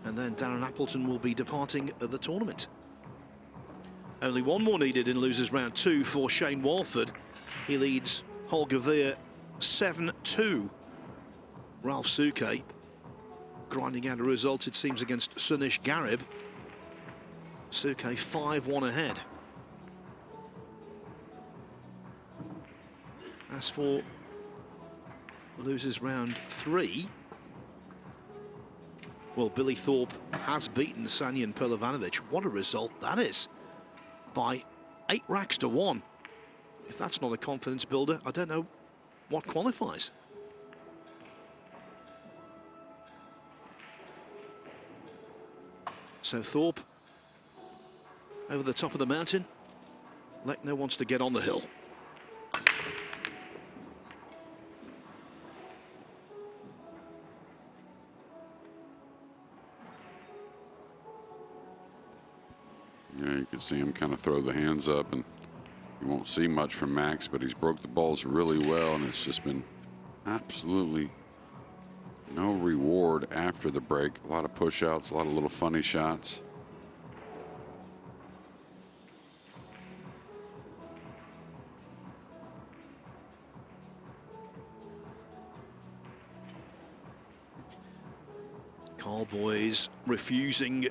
And then Darren Appleton will be departing the tournament. Only 1 more needed in losers round 2 for Shane Walford. He leads Holger Veer 7-2. Ralph Souquet grinding out a result, it seems, against Sunish Garib. Souquet 5-1 ahead. As for losers round 3, well, Billy Thorpe has beaten Sanyan Perlovanovic. What a result that is, by 8 racks to 1. If that's not a confidence builder, I don't know what qualifies. So Thorpe over the top of the mountain. Lechner wants to get on the hill. Yeah, you can see him kind of throw the hands up, and you won't see much from Max, but he's broke the balls really well, and it's just been absolutely no reward after the break. A lot of push-outs, a lot of little funny shots. Carl Boys refusing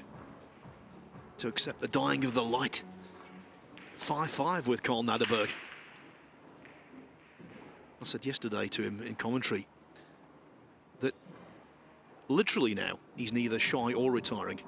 to accept the dying of the light. 5-5 with Carl Naderberg. I said yesterday to him in commentary that literally now he's neither shy or retiring.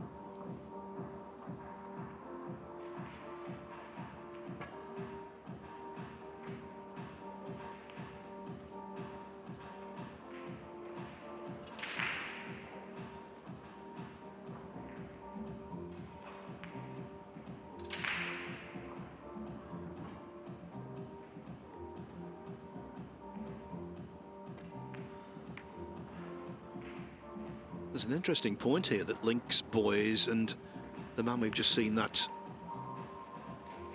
There's an interesting point here that links Boys and the man we've just seen that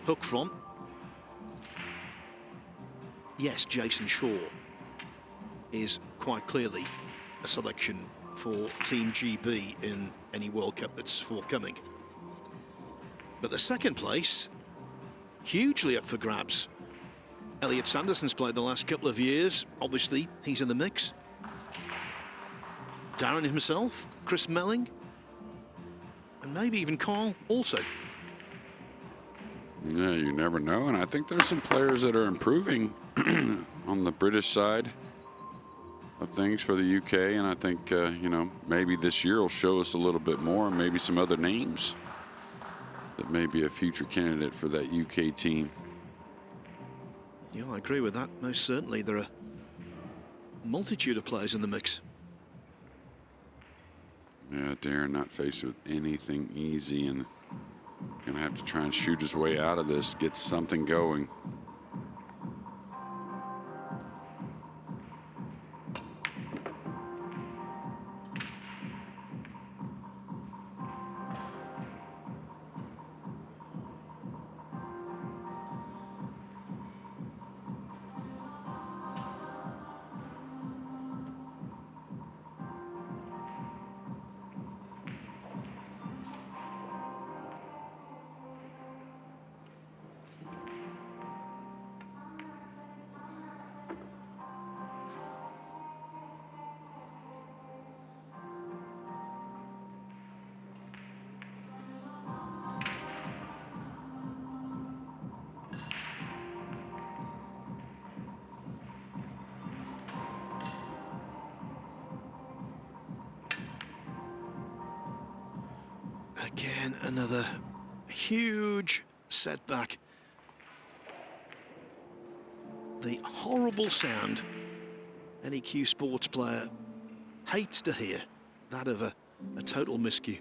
hook from. Yes, Jason Shaw is quite clearly a selection for Team GB in any World Cup that's forthcoming. But the second place, hugely up for grabs. Elliot Sanderson's played the last couple of years. Obviously, he's in the mix. Darren himself, Chris Melling, and maybe even Carl also. Yeah, you never know, and I think there's some players that are improving on the British side of things for the UK, and I think, you know, maybe this year will show us a little bit more, and maybe some other names that may be a future candidate for that UK team. Yeah, I agree with that. Most certainly, there are a multitude of players in the mix. Yeah, Darren not faced with anything easy and gonna have to try and shoot his way out of this, get something going. Again, another huge setback. The horrible sound any Q Sports player hates to hear, that of a total miscue.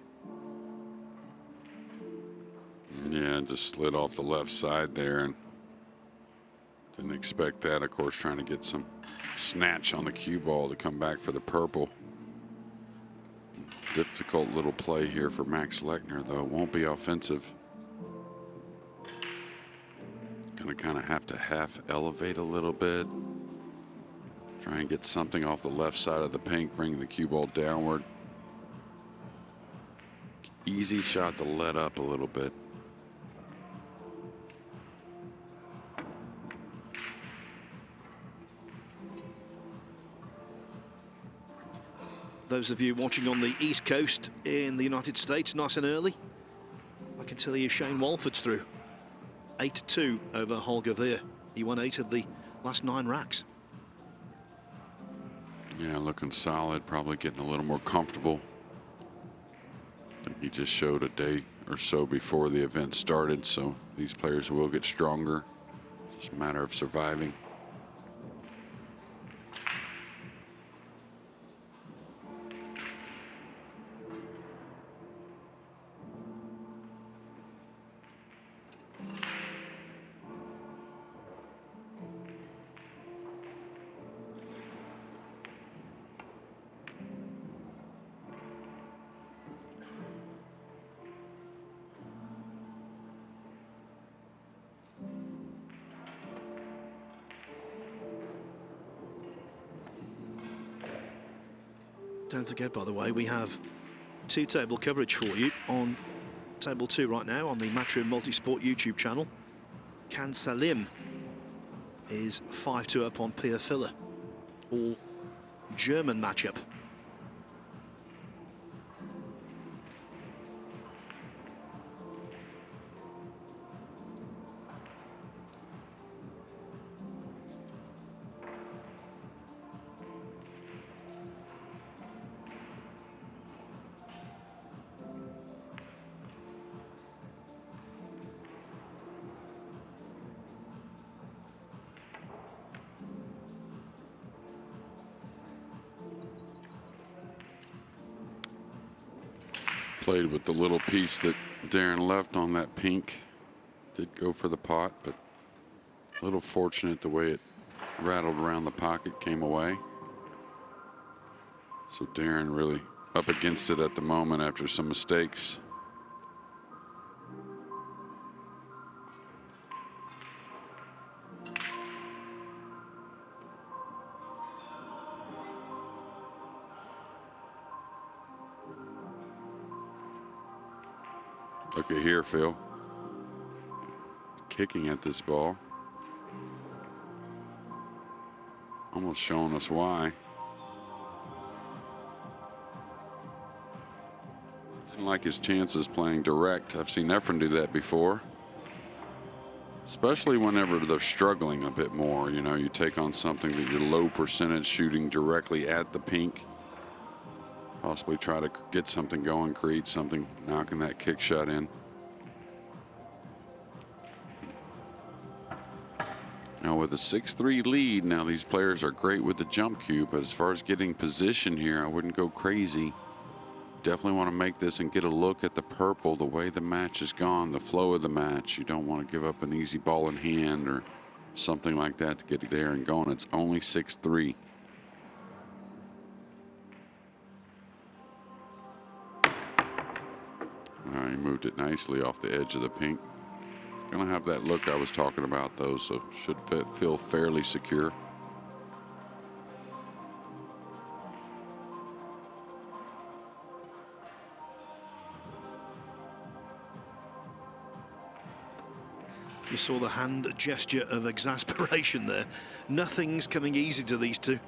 Yeah, just slid off the left side there and didn't expect that. Of course, trying to get some snatch on the cue ball to come back for the purple. Difficult little play here for Max Lechner, though. Won't be offensive. Gonna kind of have to half elevate a little bit. Try and get something off the left side of the pink, bring the cue ball downward. Easy shot to let up a little bit. Those of you watching on the East Coast in the United States, nice and early, I can tell you Shane Walford's through. 8-2 over Holger Veer. He won 8 of the last 9 racks. Yeah, looking solid, probably getting a little more comfortable. I think he just showed a day or so before the event started, so these players will get stronger. It's a matter of surviving. Don't forget, by the way, we have two-table coverage for you on Table 2 right now on the Matchroom Multisport YouTube channel. Can Salim is 5-2 up on Pia Filler. All German matchup. Played with the little piece that Darren left on that pink. Did go for the pot, but a little fortunate the way it rattled around the pocket, came away. So Darren really up against it at the moment after some mistakes. Look at here, Phil. Kicking at this ball. Almost showing us why. Didn't like his chances playing direct. I've seen Efren do that before. Especially whenever they're struggling a bit more. You know, you take on something that you're low percentage shooting directly at the pink. Possibly try to get something going, create something, knocking that kick shot in. Now with a 6-3 lead, now these players are great with the jump cue, but as far as getting position here, I wouldn't go crazy. Definitely want to make this and get a look at the purple, the way the match is gone, the flow of the match. You don't want to give up an easy ball in hand or something like that to get it there and going. It's only 6-3. He moved it nicely off the edge of the pink. It's going to have that look I was talking about, though, so should feel fairly secure. You saw the hand gesture of exasperation there. Nothing's coming easy to these two.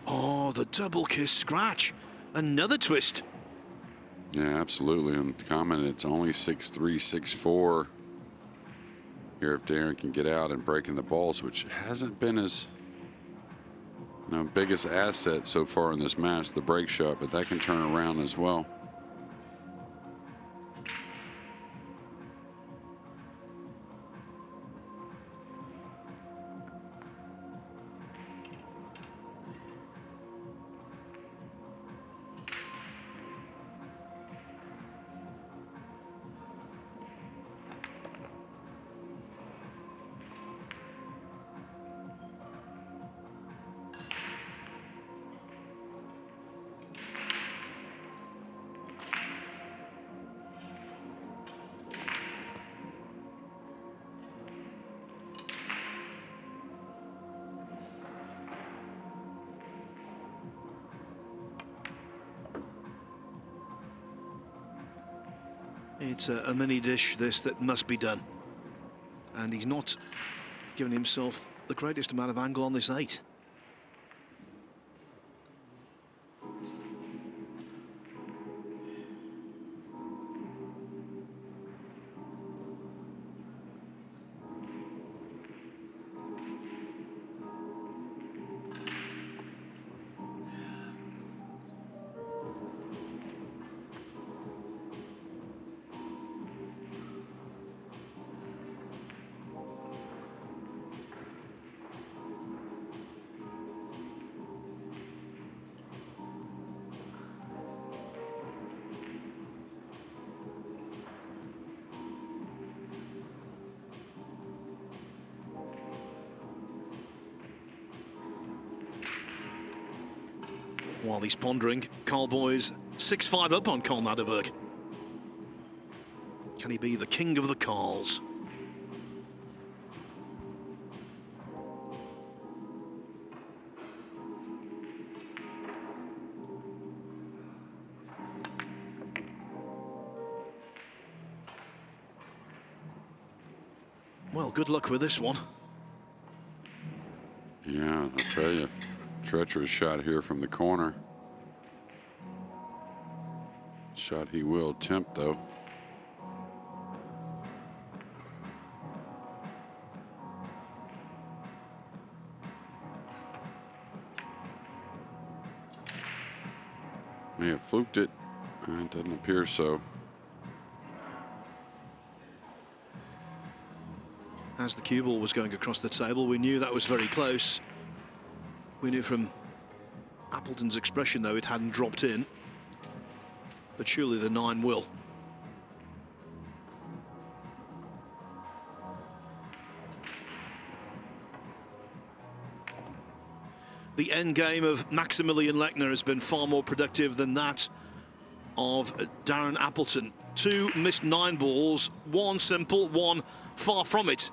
Oh, the double kiss scratch. Another twist. Yeah, absolutely. And comment, it's only 6-3, 6-4. Here, if Darren can get out and breaking the balls, which hasn't been his biggest asset so far in this match, the break shot, but that can turn around as well. It's a mini dish, this, that must be done. And he's not giving himself the the greatest amount of angle on this 8. While he's pondering, Carl Boy's 6-5 up on Carl Naderberg. Can he be the king of the Carls? Well, good luck with this one. Yeah, I'll tell you. Treacherous shot here from the corner. Shot he will attempt, though. May have fluked it. It doesn't appear so. As the cue ball was going across the table, we knew that was very close. We knew from Appleton's expression, though, it hadn't dropped in. But surely the 9 will. The end game of Maximilian Lechner has been far more productive than that of Darren Appleton. 2 missed 9 balls, 1 simple, 1 far from it.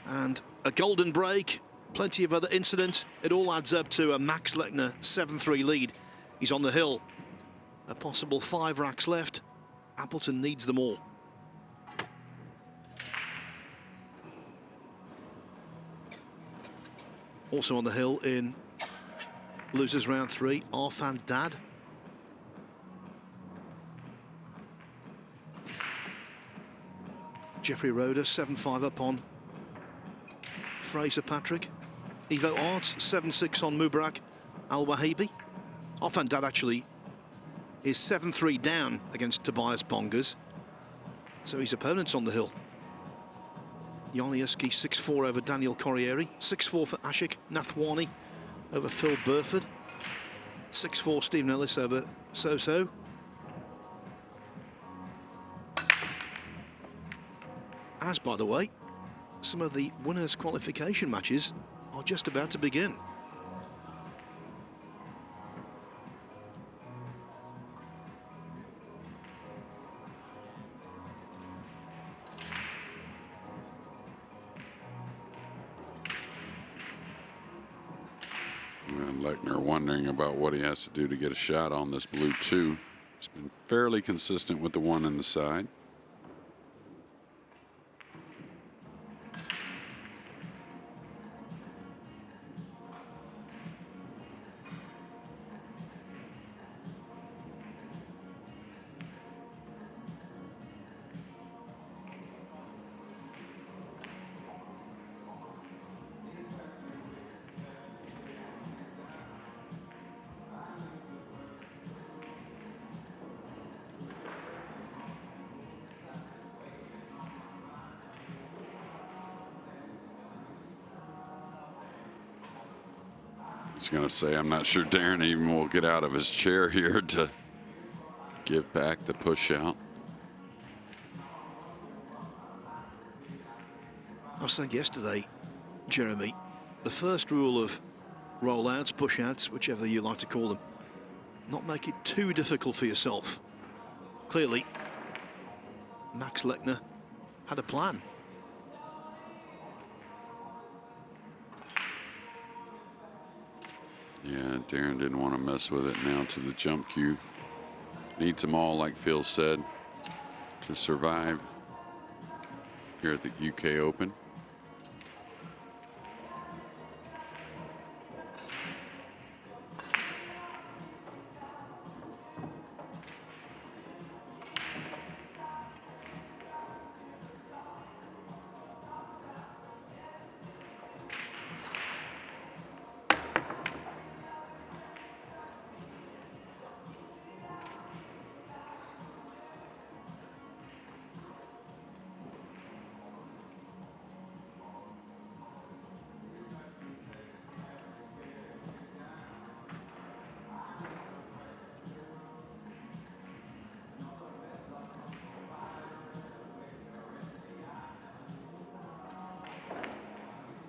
And a golden break. Plenty of other incident. It all adds up to a Max Lechner 7-3 lead. He's on the hill. A possible 5 racks left. Appleton needs them all. Also on the hill in losers round 3, Arfan Dad. Jeffrey Roeder 7-5 up on Fraser Patrick. Evo Arts 7-6 on Mubarak Al-Wahibi. Arfan Dad actually is 7-3 down against Tobias Bongas. So his opponent's on the hill. Yoniuski 6-4 over Daniel Corrieri. 6-4 for Ashik Nathwani over Phil Burford. 6-4 Stephen Ellis over So-So. As, by the way, some of the winners' qualification matches are just about to begin. And Lechner wondering about what he has to do to get a shot on this blue 2. He's been fairly consistent with the 1 in the side. I was going to say, I'm not sure Darren even will get out of his chair here to give back the push out. I was saying yesterday, Jeremy, the first rule of rollouts, push-outs, whichever you like to call them, not make it too difficult for yourself. Clearly, Max Lechner had a plan. Yeah, Darren didn't want to mess with it now to the jump cue. Needs them all, like Phil said, to survive here at the UK Open.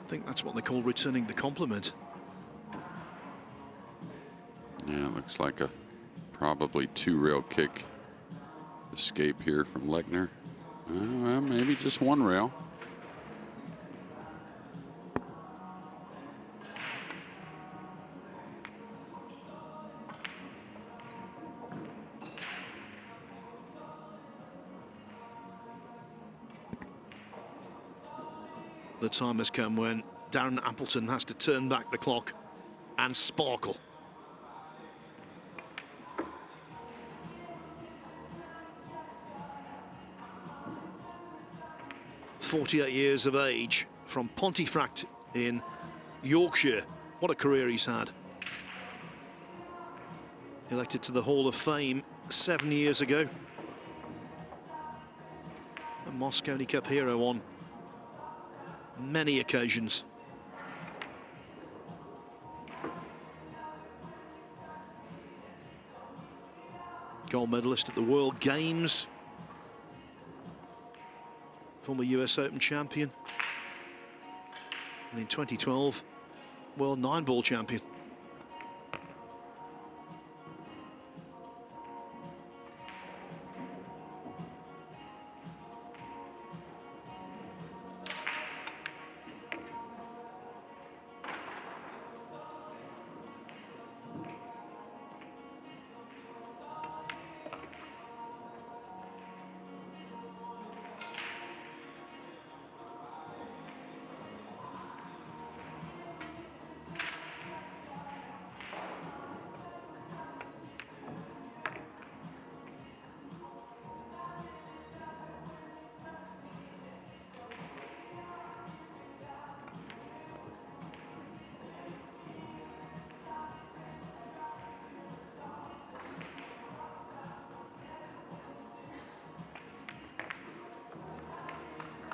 I think that's what they call returning the compliment. Yeah, looks like a probably 2-rail kick escape here from Lechner. Well, maybe just 1 rail. The time has come when Darren Appleton has to turn back the clock and sparkle. "48 years of age, from Pontefract in Yorkshire." What a career he's had. Elected to the Hall of Fame 7 years ago. A Moscone Cup hero on many occasions. Gold medalist at the World Games. Former US Open champion. And in 2012, World 9-ball champion.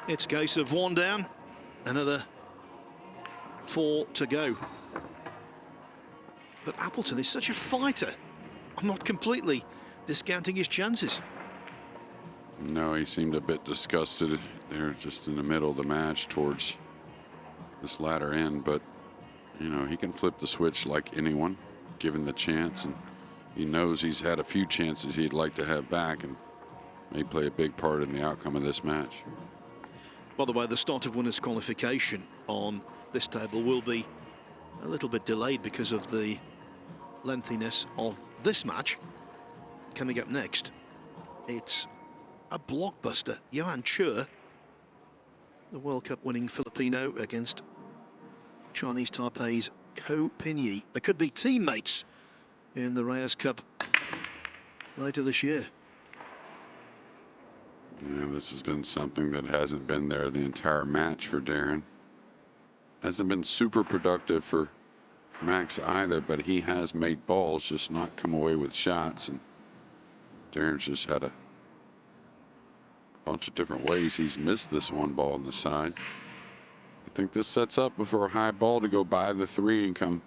It's a case of 1 down, another 4 to go. But Appleton is such a fighter. I'm not completely discounting his chances. No, he seemed a bit disgusted there just in the middle of the match towards this latter end. But, you know, he can flip the switch like anyone, given the chance. And he knows he's had a few chances he'd like to have back and may play a big part in the outcome of this match. By the way, the start of winners' qualification on this table will be a little bit delayed because of the lengthiness of this match. Coming up next, it's a blockbuster. Johan Chur, the World Cup winning Filipino, against Chinese Taipei's Ko Pinyi. They could be teammates in the Reyes Cup later this year. Yeah, this has been something that hasn't been there the entire match for Darren. Hasn't been super productive for Max either, but he has made balls, just not come away with shots. And Darren's just had a bunch of different ways he's missed this 1 ball on the side. I think this sets up for a high ball to go by the 3 and come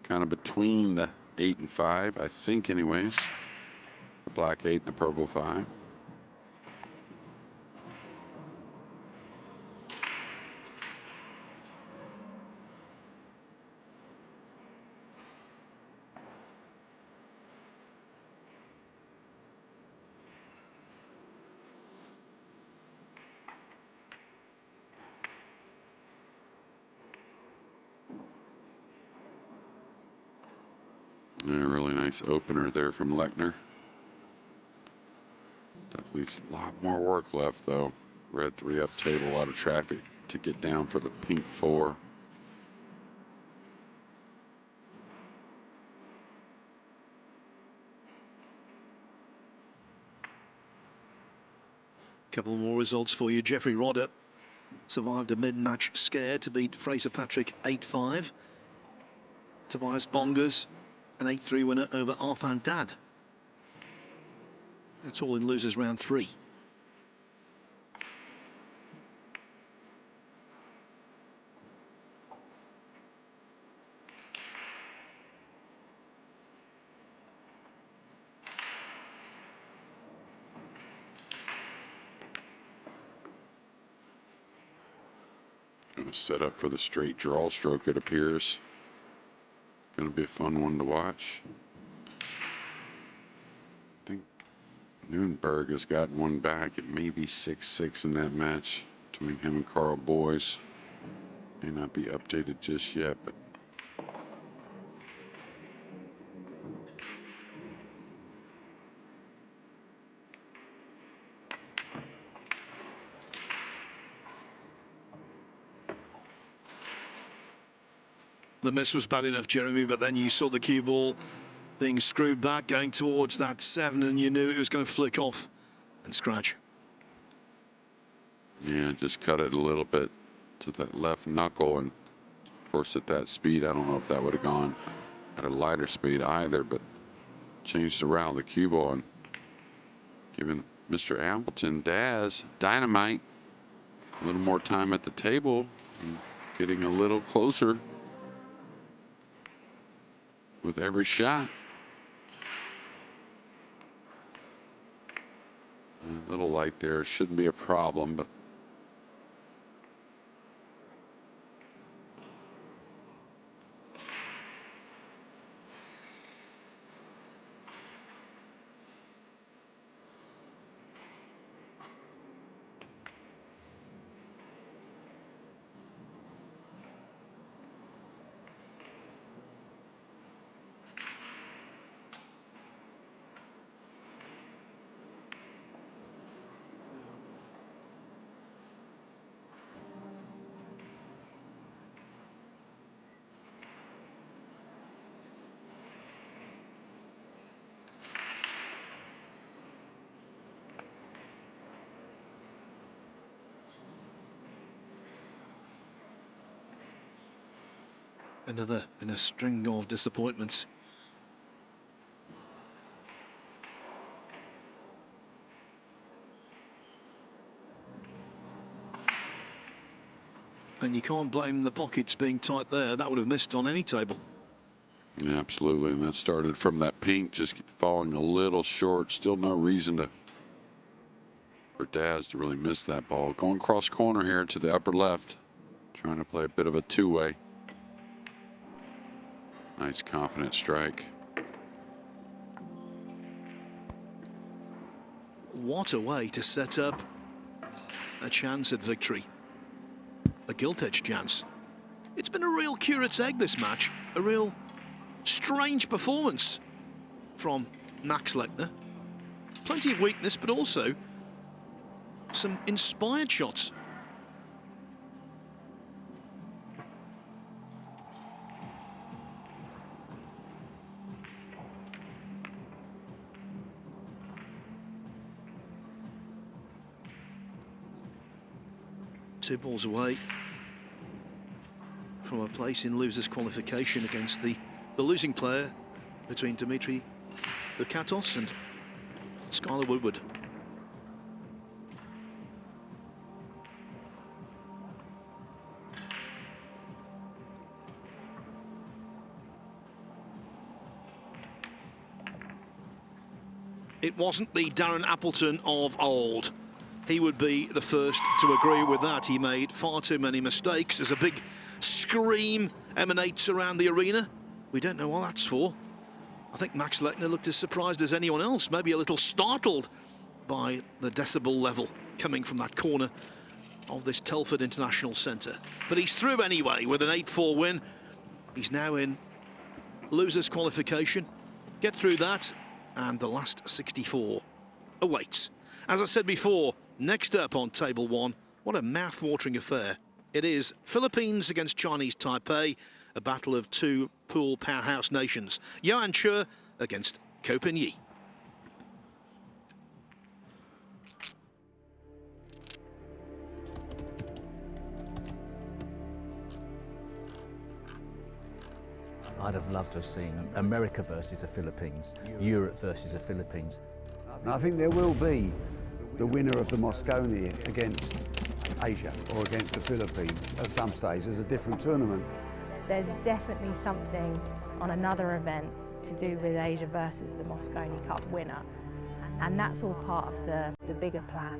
kind of between the 8 and 5, I think anyways. The black 8 and the purple 5. Yeah, really nice opener there from Lechner. Definitely a lot more work left though. Red 3 up table, a lot of traffic to get down for the pink 4. Couple more results for you. Jeffrey Rodder survived a mid-match scare to beat Fraser Patrick 8-5. Tobias Bongers, an 8-3 winner over Arfan Dad. That's all in losers round 3. Going to set up for the straight draw stroke, it appears. Going to be a fun one to watch. I think Nunberg has gotten one back. It may be 6-6 in that match between him and Carl Boys. May not be updated just yet, but the miss was bad enough, Jeremy, but then you saw the cue ball being screwed back, going towards that 7, and you knew it was going to flick off and scratch. yeah, just cut it a little bit to that left knuckle, and of course at that speed, I don't know if that would have gone at a lighter speed either, but changed the route of the cue ball and giving Mr. Appleton, Dynamite, a little more time at the table and getting a little closer with every shot. A little light there, shouldn't be a problem, but Another in a string of disappointments. And you can't blame the pockets being tight there. That would have missed on any table. yeah, absolutely. And that started from that pink, just falling a little short. Still no reason for Daz to really miss that ball. Going cross corner here to the upper left, trying to play a bit of a two-way. Nice confident strike. What a way to set up a chance at victory. A gilt-edged chance. It's been a real curate's egg, this match. A real strange performance from Max Lechner. Plenty of weakness, but also some inspired shots. Two balls away from a place in losers qualification against the losing player between Dimitri Lukatos and Skylar Woodward. It wasn't the Darren Appleton of old. He would be the first to agree with that. He made far too many mistakes as a big scream emanates around the arena. We don't know what that's for. I think Max Lechner looked as surprised as anyone else, maybe a little startled by the decibel level coming from that corner of this Telford International Centre. But he's through anyway with an 8-4 win. He's now in losers qualification. Get through that, and the last 64 awaits. As I said before, next up on Table 1, what a mouth-watering affair. It is Philippines against Chinese Taipei, a battle of two pool powerhouse nations. Yuan Che against Ko Pin-Yi. I'd have loved to have seen America versus the Philippines, Europe versus the Philippines. And I think there will be the winner of the Moscone against Asia or against the Philippines at some stage. There's a different tournament. There's definitely something on another event to do with Asia versus the Moscone Cup winner. And that's all part of the bigger plan.